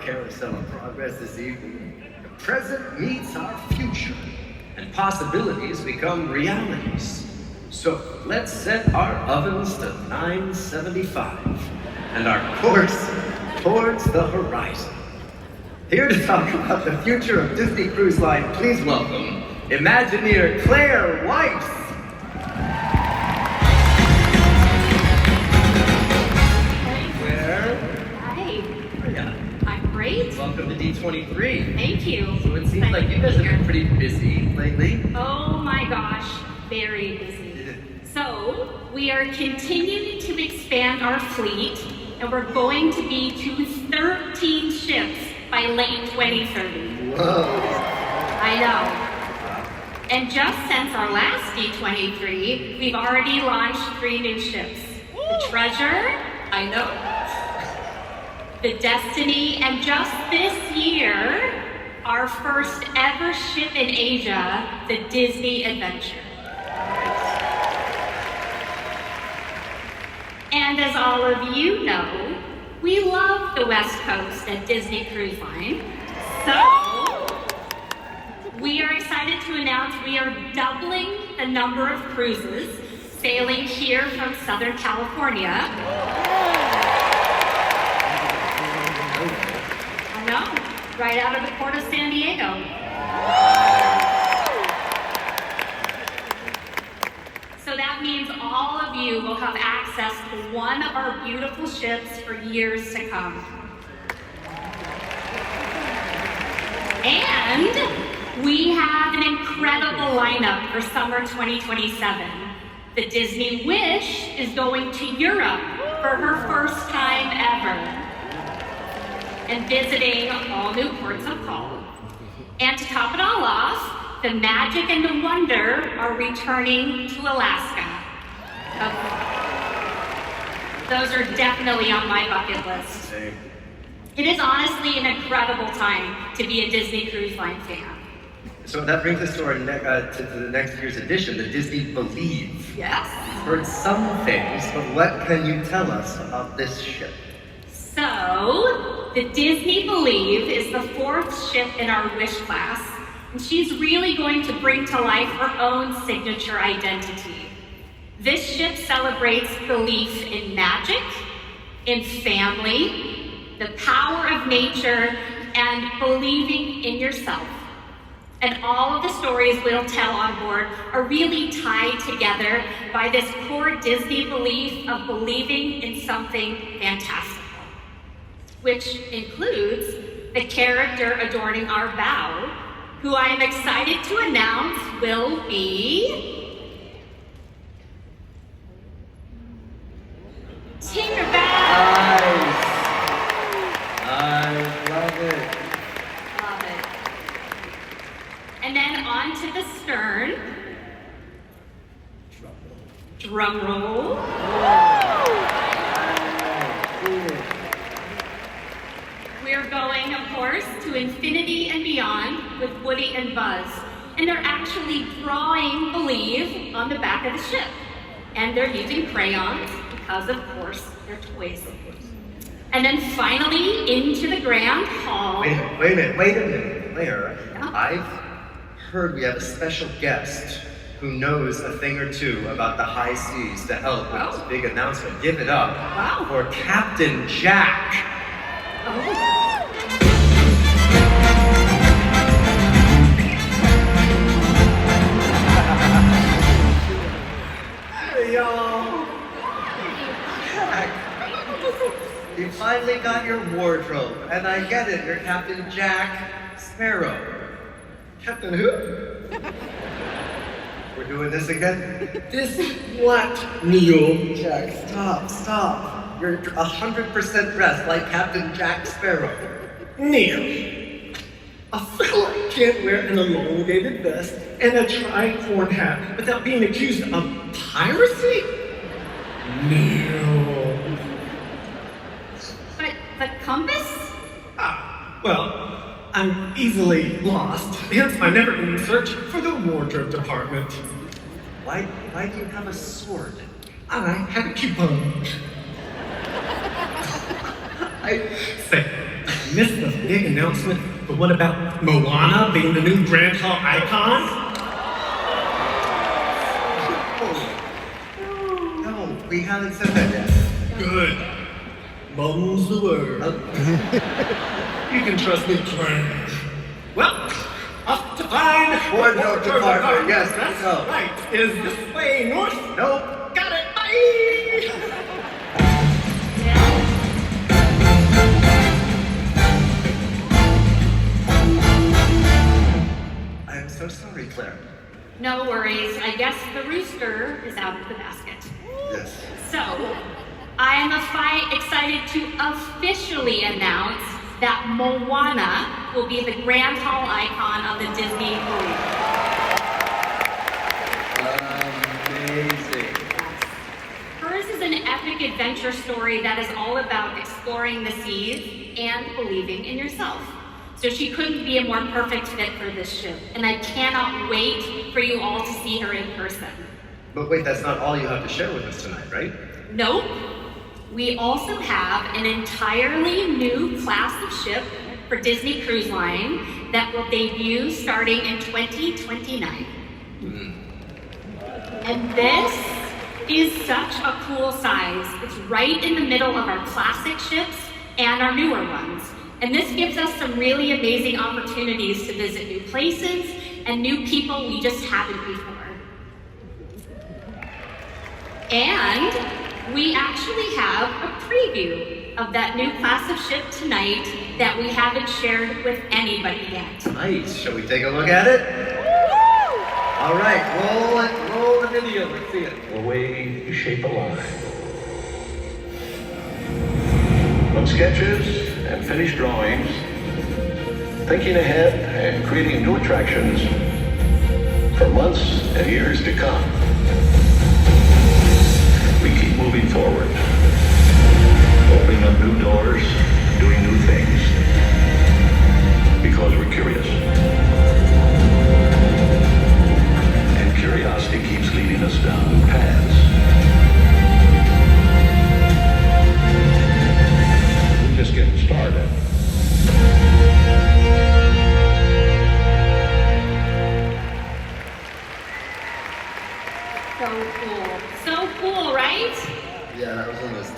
Carousel of Progress this evening. The present meets our future, and possibilities become realities. So let's set our ovens to 975 and our course towards the horizon. Here to talk about the future of Disney Cruise Line, please welcome Imagineer Claire Weiss. Hi. I'm great. right? Welcome to D23. Thank you. So it seems like you guys have been pretty busy lately. Oh my gosh, very busy. So, we are continuing to expand our fleet, and we're going to be to 13 ships by late 2030. Whoa. I know. And just since our last D23, we've already launched 3 new ships. The Treasure, I know. The Destiny, and just this year, our first ever ship in Asia, the Disney Adventure. And as all of you know, we love the West Coast at Disney Cruise Line. So, we are excited to announce we are doubling the number of cruises sailing here from Southern California. I know, right out of the port of San Diego. So that means all of you will have access to one of our beautiful ships for years to come. And we have an incredible lineup for summer 2027. The Disney Wish is going to Europe for her first time ever and visiting all new ports of call. And to top it all off, the Magic and the Wonder are returning to Alaska. Those are definitely on my bucket list. It is honestly an incredible time to be a Disney Cruise Line fan. So that brings us to our to the next year's edition, the Disney Believe. Yes. We've heard some things, but what can you tell us about this ship? So, the Disney Believe is the 4th ship in our Wish class, and she's really going to bring to life her own signature identity. This ship celebrates belief in magic, in family, the power of nature, and believing in yourself. And all of the stories we'll tell on board are really tied together by this core Disney belief of believing in something fantastical, which includes the character adorning our bow, who I am excited to announce will be Tinkerbell! Nice! I love it. Love it. And then on to the stern. Drum roll. We're going, of course, to infinity and beyond with Woody and Buzz. And they're actually drawing Believe on the back of the ship. And they're using crayons because, of course, they're toys. And then finally, into the Grand Hall. Wait a minute. Claire, I've heard we have a special guest who knows a thing or two about the high seas to help with this big announcement. Give it up for Captain Jack. Hey, y'all. Jack, you finally got your wardrobe, and I get it. You're Captain Jack Sparrow. Captain who? We're doing this again? This what, Neil? Jack, stop. You're 100% dressed like Captain Jack Sparrow. Neil, a fella can't wear an elongated vest and a tricorn hat without being accused of piracy? Neil. But the compass? Well, I'm easily lost, hence my never-ending search for the wardrobe department. Why do you have a sword? I had a coupon. I missed the big announcement, but what about Moana being the new Grand Hall icon? No, we haven't said that yet. Good. Mum's the word. You can trust me, Clarence. Well, off to find Wardrobe department, yes, that's go. right. Is this way north? Nope. Got it, bye! so sorry, Claire. No worries. I guess the rooster is out of the basket. Yes. So, I am excited to officially announce that Moana will be the grand hall icon of the Disney Believe. Amazing. Hers is an epic adventure story that is all about exploring the seas and believing in yourself. So she couldn't be a more perfect fit for this ship, and I cannot wait for you all to see her in person. But wait, that's not all you have to share with us tonight, right? Nope. We also have an entirely new class of ship for Disney Cruise Line that will debut starting in 2029. And this is such a cool size. It's right in the middle of our classic ships and our newer ones. And this gives us some really amazing opportunities to visit new places and new people we just haven't before. And we actually have a preview of that new class of ship tonight that we haven't shared with anybody yet. Nice. Shall we take a look at it? All right, roll the video. Let's see it. The way you shape a line. From sketches and finished drawings, thinking ahead and creating new attractions for months and years to come. We keep moving forward, opening up new doors, doing new things, because we're curious. And curiosity keeps leading us down new paths. We're just getting started. So cool. So cool, right? Yeah, that was one of those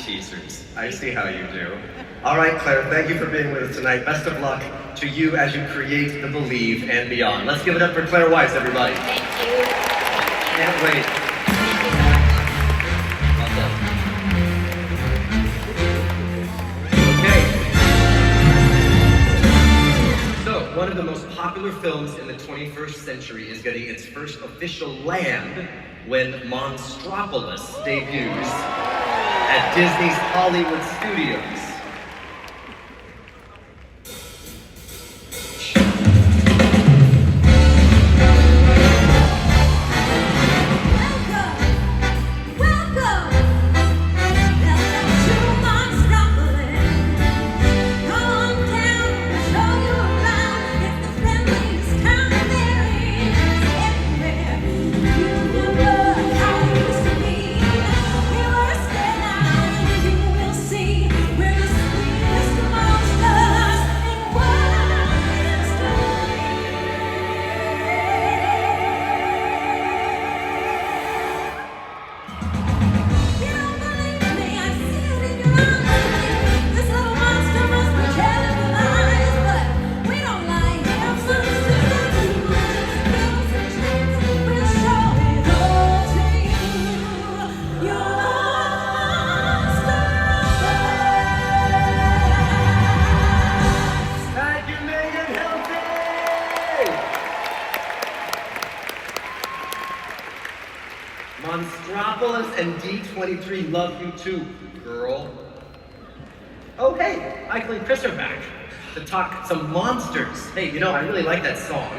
teasers. I see how you do. All right, Claire, thank you for being with us tonight. Best of luck to you as you create the Believe and beyond. Let's give it up for Claire Weiss, everybody. Thank you. Can't wait. Okay. So, one of the most popular films in the 21st century is getting its first official land when Monstropolis debuts at Disney's Hollywood Studios. Monstropolis and D23 love you too, girl. Oh, hey, Michael and Chris are back to talk some monsters. Hey, you know, I really like that song.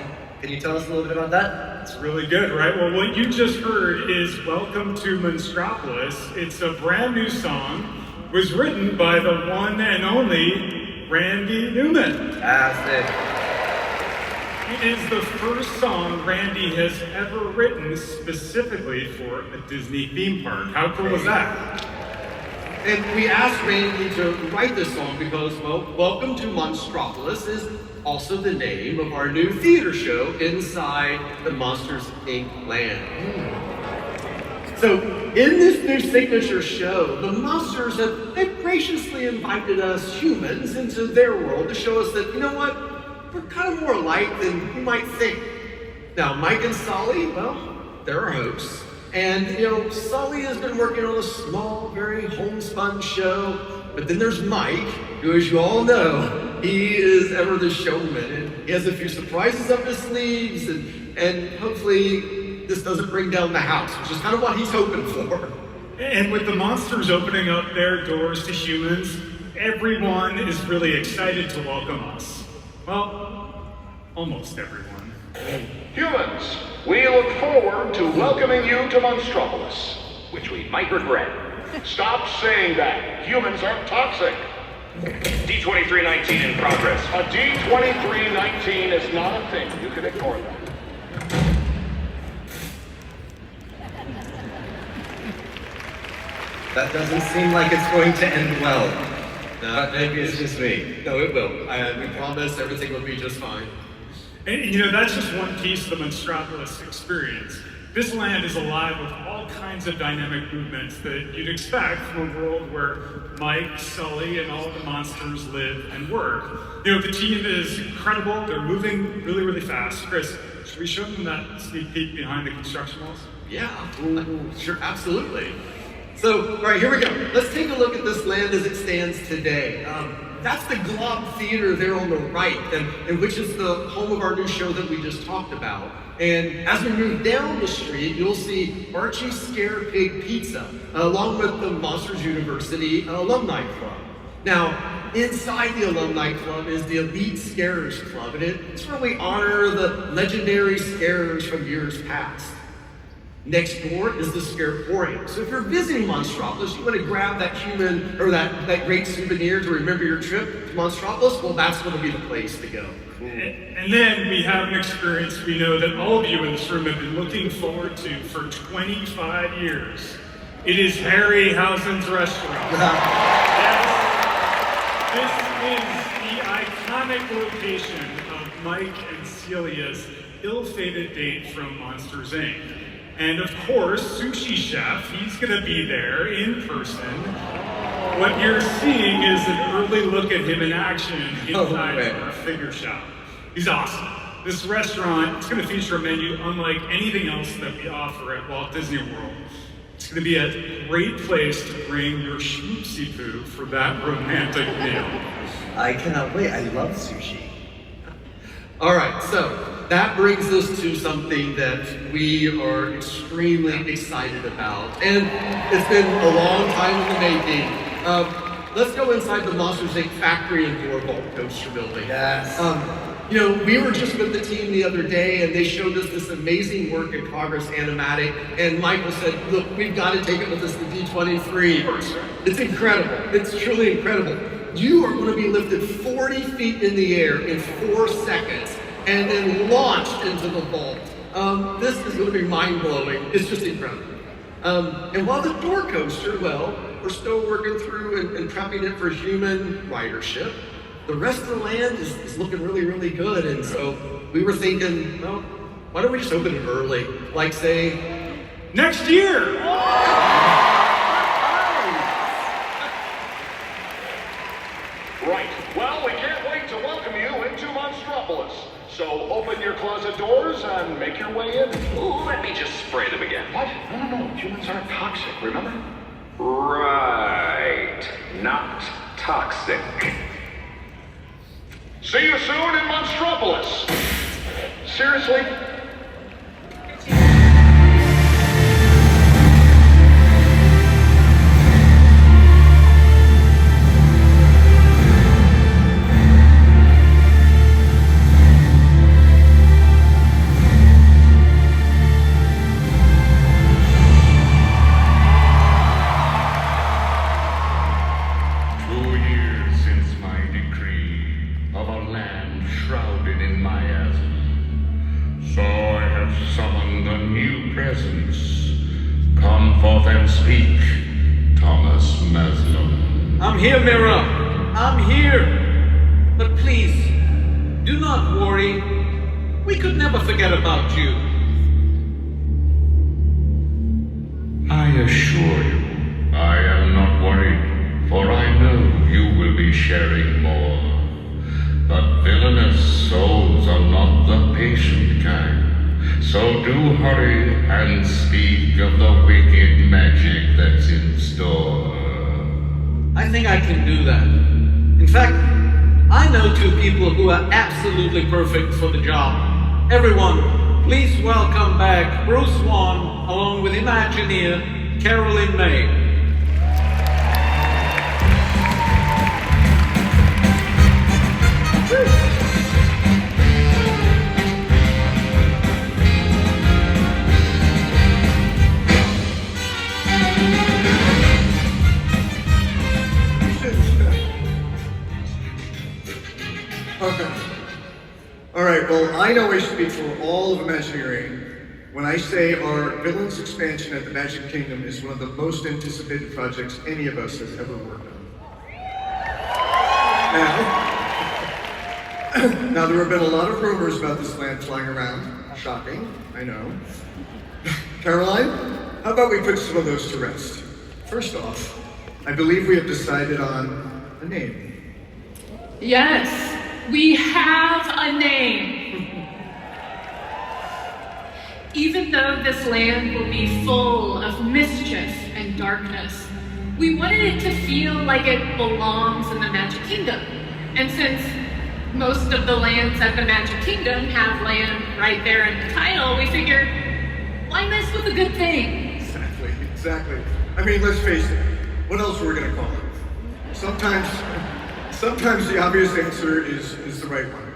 Can you tell us a little bit about that? It's really good, right? Well, what you just heard is Welcome to Monstropolis. It's a brand new song. It was written by the one and only Randy Newman. Fantastic. It is the first song Randy has ever written specifically for a Disney theme park. How cool is that? And we asked Randy to write this song because, well, Welcome to Monstropolis is also the name of our new theater show inside the Monsters, Inc. land. So, in this new signature show, the monsters they've graciously invited us humans into their world to show us that, you know what? We're kind of more alike than you might think. Now, Mike and Sully, well, they're our hosts. And, you know, Sully has been working on a small, very homespun show. But then there's Mike, who, as you all know, he is ever the showman. And he has a few surprises up his sleeves, and hopefully this doesn't bring down the house, which is kind of what he's hoping for. And with the monsters opening up their doors to humans, everyone is really excited to welcome us. Well, almost everyone. Humans, we look forward to welcoming you to Monstropolis, which we might regret. Stop saying that. Humans aren't toxic. D23 in progress. A D23 is not a thing. You can ignore that. That doesn't seem like it's going to end well. But maybe it's just me. No, it will. We promise everything will be just fine. And you know, that's just one piece of the Monstropolis experience. This land is alive with all kinds of dynamic movements that you'd expect from a world where Mike, Sully, and all the monsters live and work. You know, the team is incredible. They're moving really, really fast. Chris, should we show them that sneak peek behind the construction walls? Yeah, sure, absolutely. So, all right, here we go. Let's take a look at this land as it stands today. That's the Glob Theater there on the right, and which is the home of our new show that we just talked about. And as we move down the street, you'll see Archie's Scare Pig Pizza, along with the Monsters University Alumni Club. Now, inside the Alumni Club is the Elite Scarers Club, and it's where we honor the legendary scarers from years past. Next door is the Scareporium. So if you're visiting Monstropolis, you want to grab that human, or that great souvenir to remember your trip to Monstropolis, well, that's going to be the place to go. Cool. And then we have an experience we know that all of you in this room have been looking forward to for 25 years. It is Harryhausen's restaurant. Yes, this is the iconic location of Mike and Celia's ill-fated date from Monsters, Inc. And of course, Sushi Chef, he's gonna be there in person. What you're seeing is an early look at him in action inside our figure shop. He's awesome. This restaurant is gonna feature a menu unlike anything else that we offer at Walt Disney World. It's gonna be a great place to bring your schmoopsy poo for that romantic meal. I cannot wait, I love sushi. All right, so that brings us to something that we are extremely excited about. And it's been a long time in the making. Let's go inside the Monsters, Inc. factory and door vault coaster building. Yes. You know, we were just with the team the other day and they showed us this amazing work in progress animatic. And Michael said, look, we've got to take it with us to D23. It's incredible. It's truly incredible. You are going to be lifted 40 feet in the air in 4 seconds and then launched into the vault. This is going to be mind-blowing. It's just incredible. And while the door coaster, well, we're still working through and prepping it for human ridership, the rest of the land is looking really, really good. And so we were thinking, well, why don't we just open it early? Like, say, next year! Right. Well, we can't wait to welcome you into Monstropolis. So open your closet doors and make your way in. Let me just spray them again. What? No. Humans aren't toxic, remember? Right. Not toxic. See you soon in Monstropolis. Seriously? 2 years since my decree of a land shrouded in miasm. So I have summoned a new presence. Come forth and speak, Thomas Maslow. I'm here, Mira. I'm here. But please, do not worry. We could never forget about you. I assure you, I am not worried, for I know you will be sharing more. But villainous souls are not the patient kind, so do hurry and speak of the wicked magic that's in store. I think I can do that. In fact, I know two people who are absolutely perfect for the job. Everyone, please welcome back Bruce Wan along with Imagineer Carolyn May. All right, well, I know I speak for all of Imagineering when I say our Villains expansion at the Magic Kingdom is one of the most anticipated projects any of us has ever worked on. Now there have been a lot of rumors about this land flying around. Shocking, I know. Caroline, how about we put some of those to rest? First off, I believe we have decided on a name. Yes. We have a name. Even though this land will be full of mischief and darkness, we wanted it to feel like it belongs in the Magic Kingdom. And since most of the lands at the Magic Kingdom have land right there in the title, we figured, why mess with a good thing? Exactly. I mean, let's face it, what else were we gonna call it? Sometimes the obvious answer is the right one.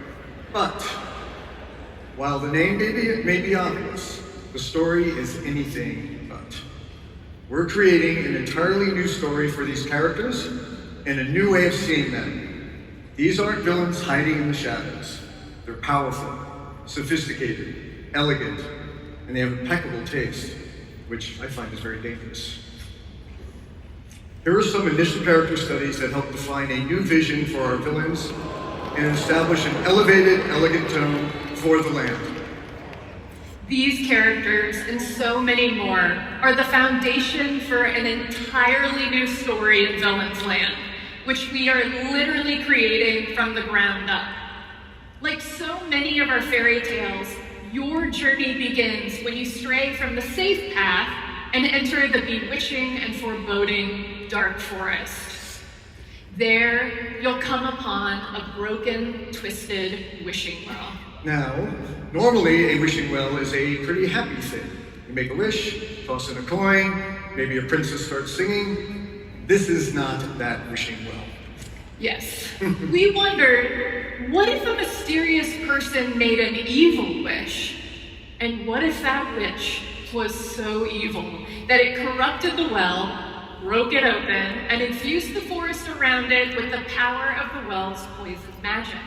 But while the name may be obvious, the story is anything but. We're creating an entirely new story for these characters and a new way of seeing them. These aren't villains hiding in the shadows. They're powerful, sophisticated, elegant, and they have impeccable taste, which I find is very dangerous. Here are some initial character studies that help define a new vision for our villains and establish an elevated, elegant tone for the land. These characters and so many more are the foundation for an entirely new story in Villains Land, which we are literally creating from the ground up. Like so many of our fairy tales, your journey begins when you stray from the safe path and enter the bewitching and foreboding dark forest. There, you'll come upon a broken, twisted wishing well. Now, normally a wishing well is a pretty happy thing. You make a wish, toss in a coin, maybe a princess starts singing. This is not that wishing well. Yes. We wondered, what if a mysterious person made an evil wish? And what if that wish was so evil that it corrupted the well, broke it open, and infused the forest around it with the power of the well's poison magic?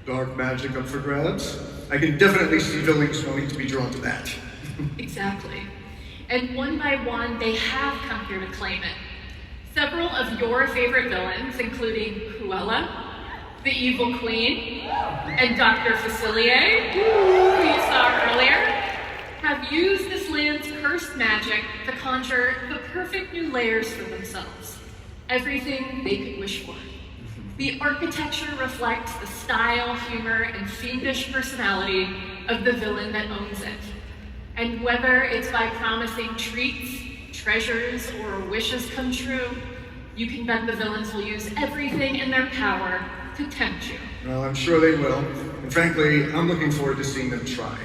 Dark magic up for grabs? I can definitely see villains wanting to be drawn to that. Exactly. And one by one, they have come here to claim it. Several of your favorite villains, including Cruella, the Evil Queen, and Dr. Facilier, who you saw earlier, have used this land's cursed magic to conjure the perfect new layers for themselves. Everything they could wish for. The architecture reflects the style, humor, and fiendish personality of the villain that owns it. And whether it's by promising treats, treasures, or wishes come true, you can bet the villains will use everything in their power to tempt you. Well, I'm sure they will. And frankly, I'm looking forward to seeing them try.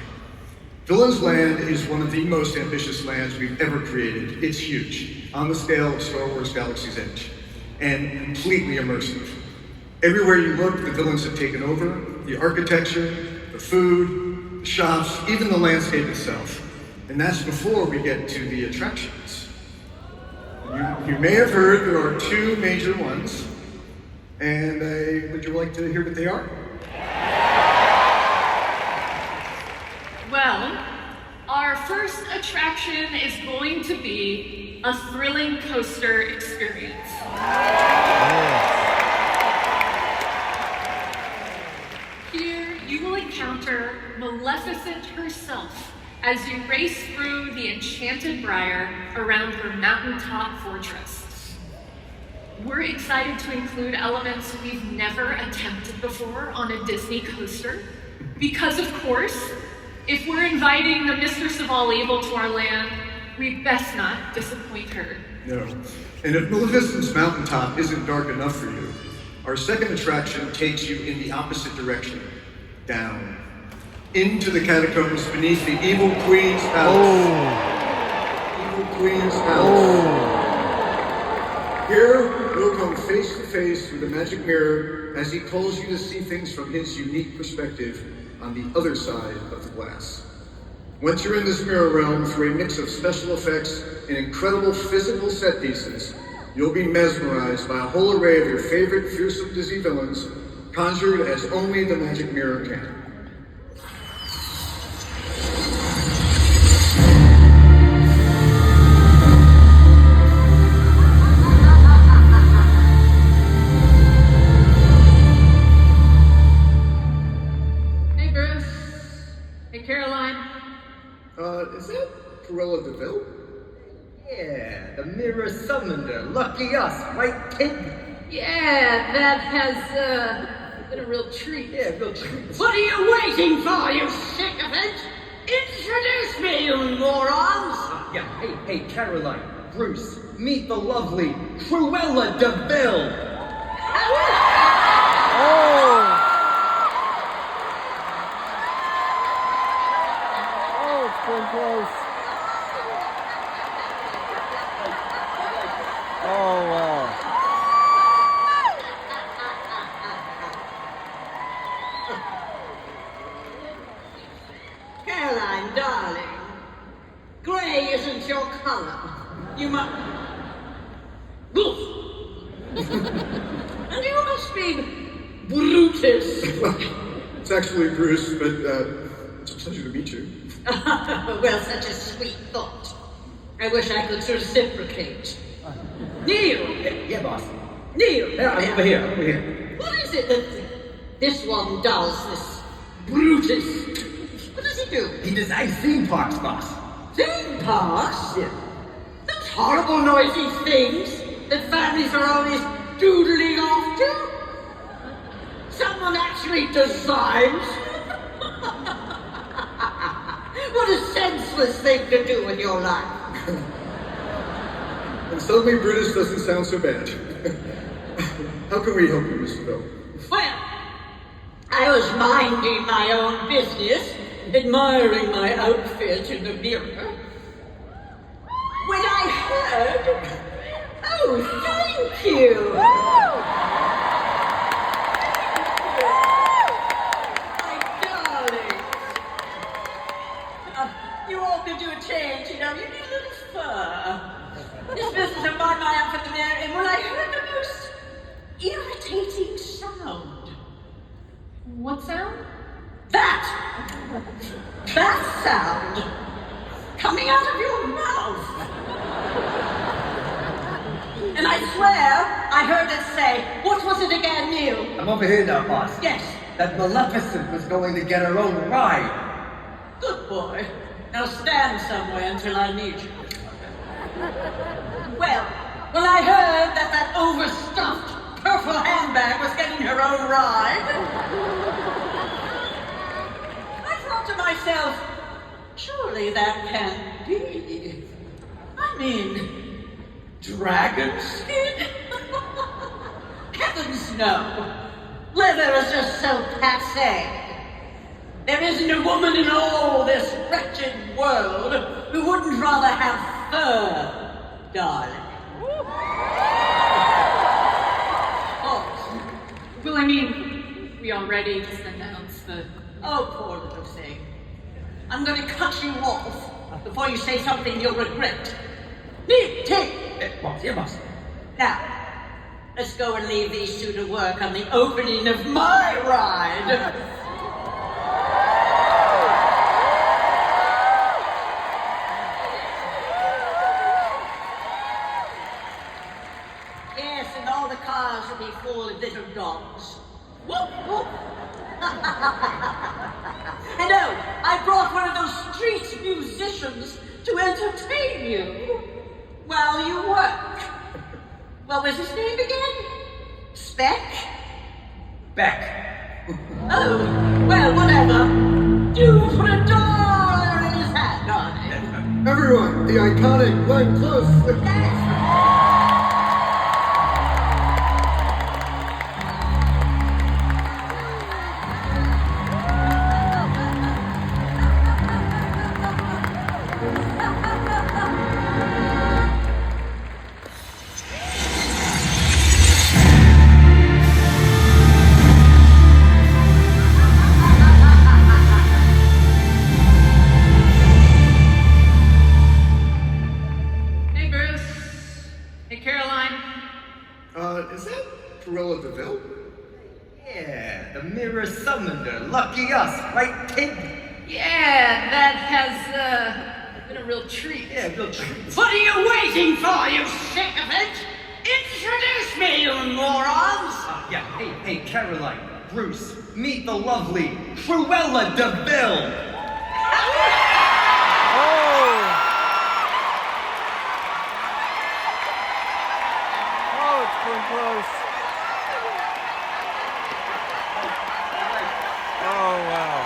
Villains Land is one of the most ambitious lands we've ever created. It's huge, on the scale of Star Wars Galaxy's Edge, and completely immersive. Everywhere you look, the villains have taken over. The architecture, the food, the shops, even the landscape itself. And that's before we get to the attractions. You may have heard there are two major ones, and would you like to hear what they are? Well, our first attraction is going to be a thrilling coaster experience. Here, you will encounter Maleficent herself as you race through the enchanted briar around her mountaintop fortress. We're excited to include elements we've never attempted before on a Disney coaster, because of course, if we're inviting the mistress of all evil to our land, we best not disappoint her. No. And if Maleficent's mountaintop isn't dark enough for you, Our second attraction takes you in the opposite direction, down, into the catacombs beneath the Evil Queen's Palace. Evil Queen's Palace. Here, you'll come face to face with the magic mirror as he calls you to see things from his unique perspective on the other side of the glass. Once you're in this mirror realm, through a mix of special effects and incredible physical set pieces, you'll be mesmerized by a whole array of your favorite fearsome Disney villains, conjured as only the magic mirror can. Hey, Bruce. Hey, Caroline. Is that Cruella de Vil? Yeah, the mirror summoned her. Lucky us, right, kid? Yeah, that has been a real treat. Yeah, real treat. What are you waiting for, you sycophant? Introduce me, you morons! Yeah, hey, Caroline, Bruce, meet the lovely Cruella de Vil. Oh, it's pretty close. Oh, wow. Caroline, darling, grey isn't your color. You must... Goof! And you must be Brutus. It's actually Bruce, but it's a pleasure to meet you. Well, such a sweet thought. I wish I could reciprocate. Neil! Yeah, boss. Neil! Yeah, I'm over here. What is it that this one does, this Brutus? What does he do? He designs theme parks, boss. Theme parks? Yeah. Those horrible noisy things that families are always doodling off to? Someone actually designs? What a senseless thing to do with your life. And suddenly Brutus doesn't sound so bad. How can we help you, Mr. Bell? Well, I was minding my own business, admiring my outfit in the mirror, when I heard, oh, thank you. My darling. You ought to do a change, you know, you need a little fur. This business of mine, my outfit in the mirror, and when I heard the most irritating sound. What sound? That sound coming out of your mouth. And I swear I heard it say, what was it again, Neil? I'm over here now, boss. Yes. That Maleficent was going to get her own ride. Good boy. Now stand somewhere until I need you. Well, I heard that overstuffed purple handbag was getting her own ride. I thought to myself, surely that can't be. I mean, dragon skin? Heavens no. Leather is just so passé. There isn't a woman in all this wretched world who wouldn't rather have fur, darling. Well, I mean, we already just announced the... Oh, poor little thing. I'm gonna cut you off before you say something you'll regret. Neil, take! Boss, yeah, boss. Now, let's go and leave these two to work on the opening of my ride. Yes, and all the cars will be full of little dogs. Whoop, whoop. And oh, I brought one of those street musicians to entertain you while you work. What was his name again? Speck? Beck. Oh, well, whatever. You put $1 in his hat, darling. Everyone, the iconic Glenn Close. Hey, Bruce. Hey, Caroline. Is that Cruella de Vil? Yeah, the mirror summoned her. Lucky us, right, kid? Yeah, that has been a real treat. Yeah, real treat. What are you waiting for, you sycophant? Introduce me, you morons! Yeah, hey, Caroline, Bruce, meet the lovely Cruella de Vil. Oh, it's been close. Oh, wow.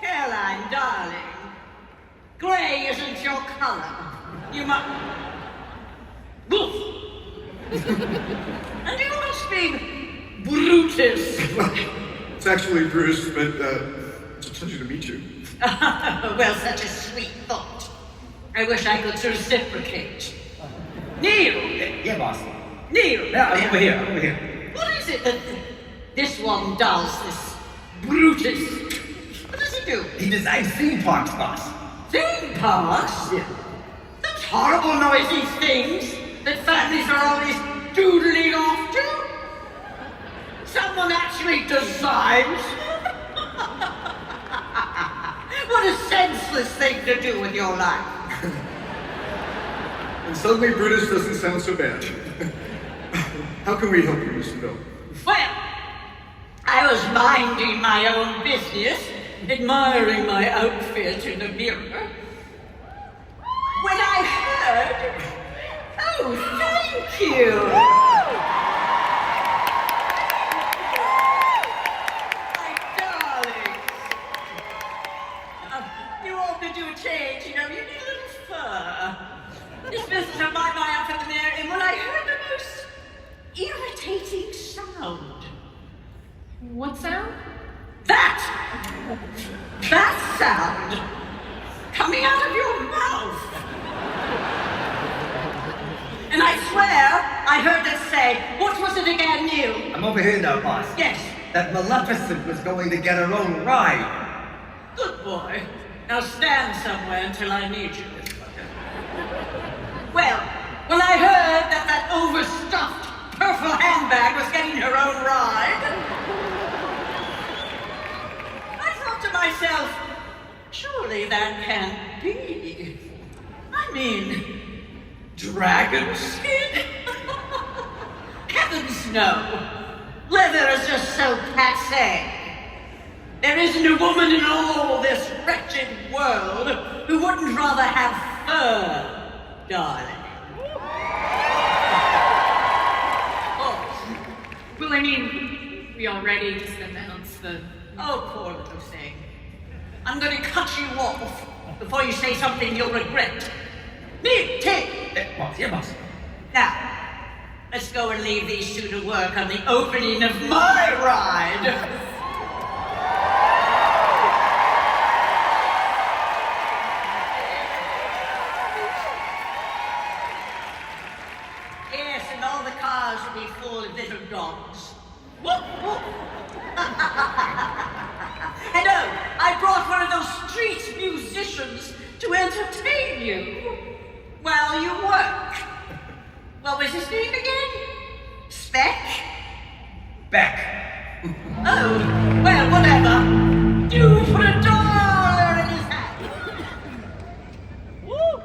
Caroline, darling, grey isn't your color. You must... Woof! And you must be Brutus. It's actually Bruce, but it's a pleasure to meet you. Well, such a sweet thought. I wish I could reciprocate. Neil! Yeah, boss. Neil! Yeah, over here. What is it that this one does, this Brutus? What does he do? He designs theme parks, boss. Theme parks? Yeah. Those horrible noisy things that families are always doodling off to? Someone actually designs? What a senseless thing to do with your life. And suddenly Brutus doesn't sound so bad. How can we help you, Mr. Bill? Well, I was minding my own business, admiring my outfit in the mirror, when I heard, oh, thank you. My darling. You ought to do a change, you know, you need a little fur. This business of my up in the mirror, and when I heard the most irritating sound. What sound? That sound coming out of your mouth. And I swear I heard it say, what was it again, Neil? I'm over here now, boss. Yes. That Maleficent was going to get her own ride. Good boy. Now stand somewhere until I need you. Well, when I heard that overstuffed purple handbag was getting her own ride, I thought to myself, surely that can't be. I mean, dragon skin? Heavens no. Leather is just so passé. There isn't a woman in all this wretched world who wouldn't rather have fur, darling. Well, I mean, we already just announced the... Oh, poor little thing. I'm going to cut you off before you say something you'll regret. Neil, take! Boss, yeah, boss. Now, let's go and leave these two to work on the opening of my ride. Yes, and all the cars will be full of little dogs. Whoop, whoop. And oh, I brought one of those street musicians to entertain you while you work. What was his name again? Speck? Beck. Oh, well, whatever. You put $1 in his hat. Woo!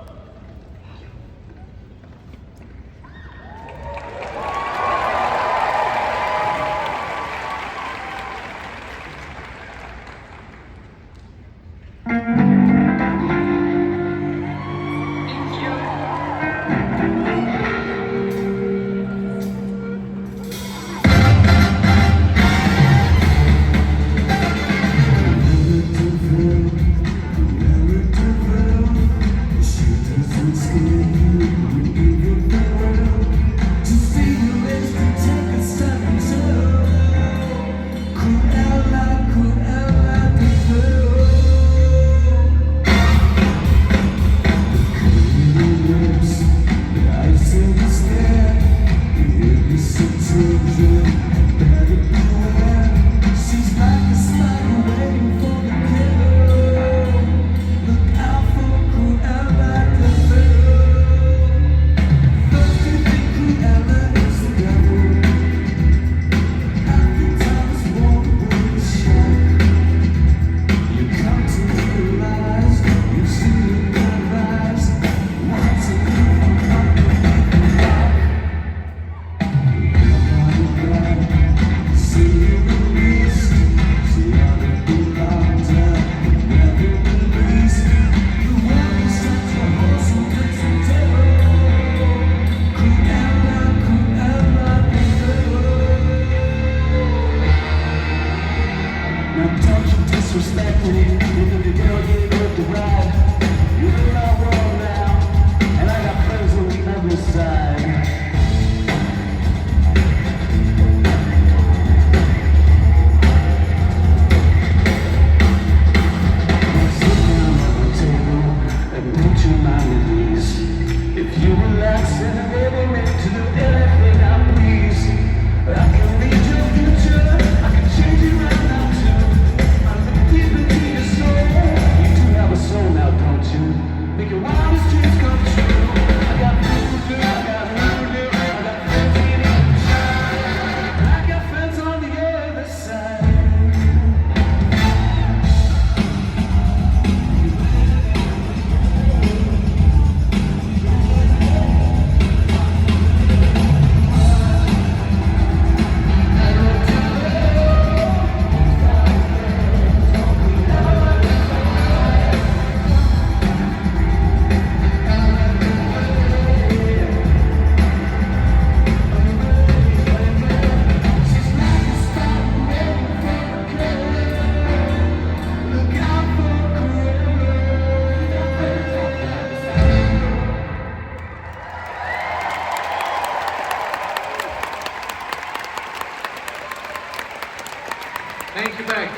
Thank you, Beck.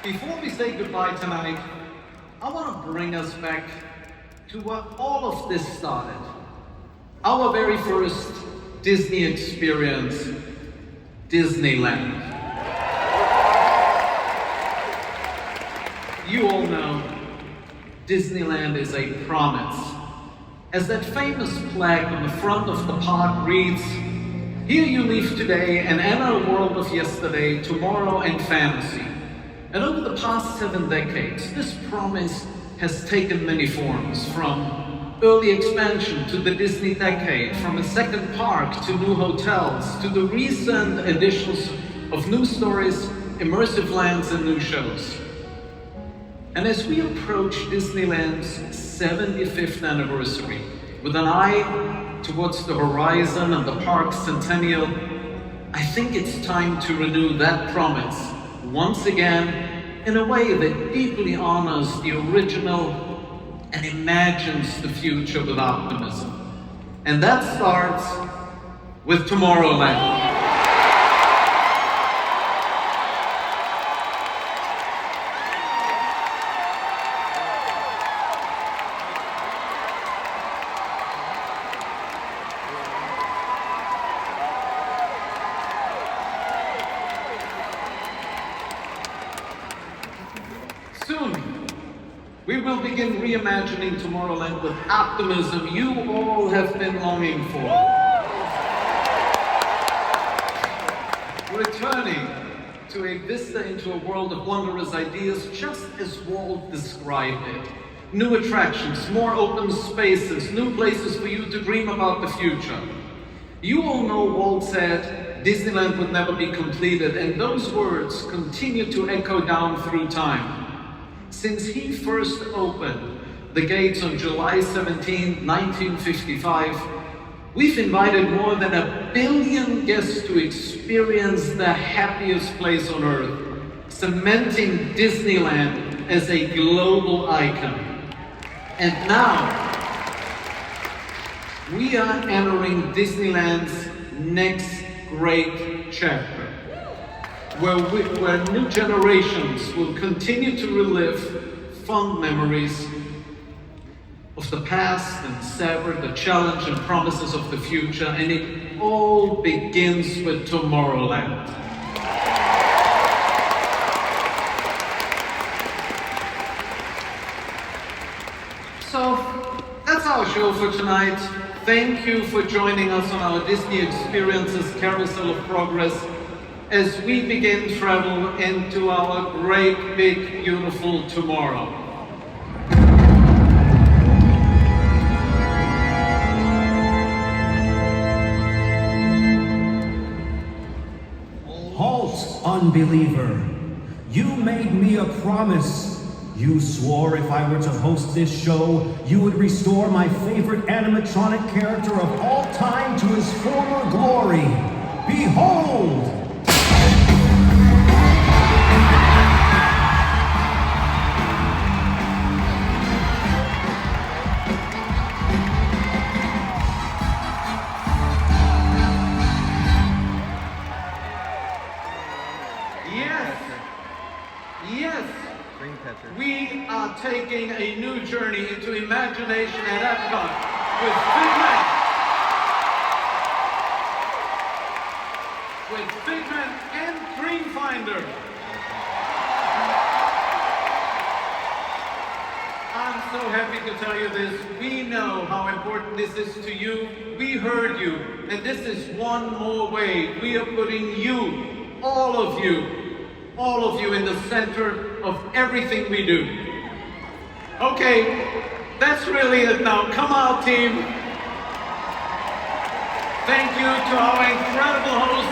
Before we say goodbye tonight, I want to bring us back to what all of this started. Our very first Disney experience, Disneyland. You all know Disneyland is a promise. As that famous plaque on the front of the park reads, "Here you leave today and enter a world of yesterday, tomorrow, and fantasy." And over the past 7 decades, this promise has taken many forms, from early expansion to the Disney decade, from a second park to new hotels, to the recent additions of new stories, immersive lands, and new shows. And as we approach Disneyland's 75th anniversary, with an eye towards the horizon and the park's centennial, I think it's time to renew that promise once again in a way that deeply honors the original and imagines the future with optimism. And that starts with Tomorrowland. Soon, we will begin reimagining Tomorrowland with optimism you all have been longing for. Returning to a vista into a world of wondrous ideas, just as Walt described it. New attractions, more open spaces, new places for you to dream about the future. You all know Walt said Disneyland would never be completed, and those words continue to echo down through time. Since he first opened the gates on July 17, 1955, we've invited more than 1 billion guests to experience the happiest place on earth, cementing Disneyland as a global icon. And now, we are entering Disneyland's next great chapter, where new generations will continue to relive fond memories of the past and savor the challenge and promises of the future, and it all begins with Tomorrowland. So, that's our show for tonight. Thank you for joining us on our Disney Experiences Carousel of Progress as we begin travel into our great, big, beautiful tomorrow. Halt, unbeliever. You made me a promise. You swore if I were to host this show, you would restore my favorite animatronic character of all time to his former glory. Behold! We are taking a new journey into imagination at Epcot with Figment and Dreamfinder. I'm so happy to tell you this. We know how important this is to you. We heard you, and this is one more way we are putting you, all of you in the center of everything we do. Okay, that's really it now. Come out, team. Thank you to our incredible host,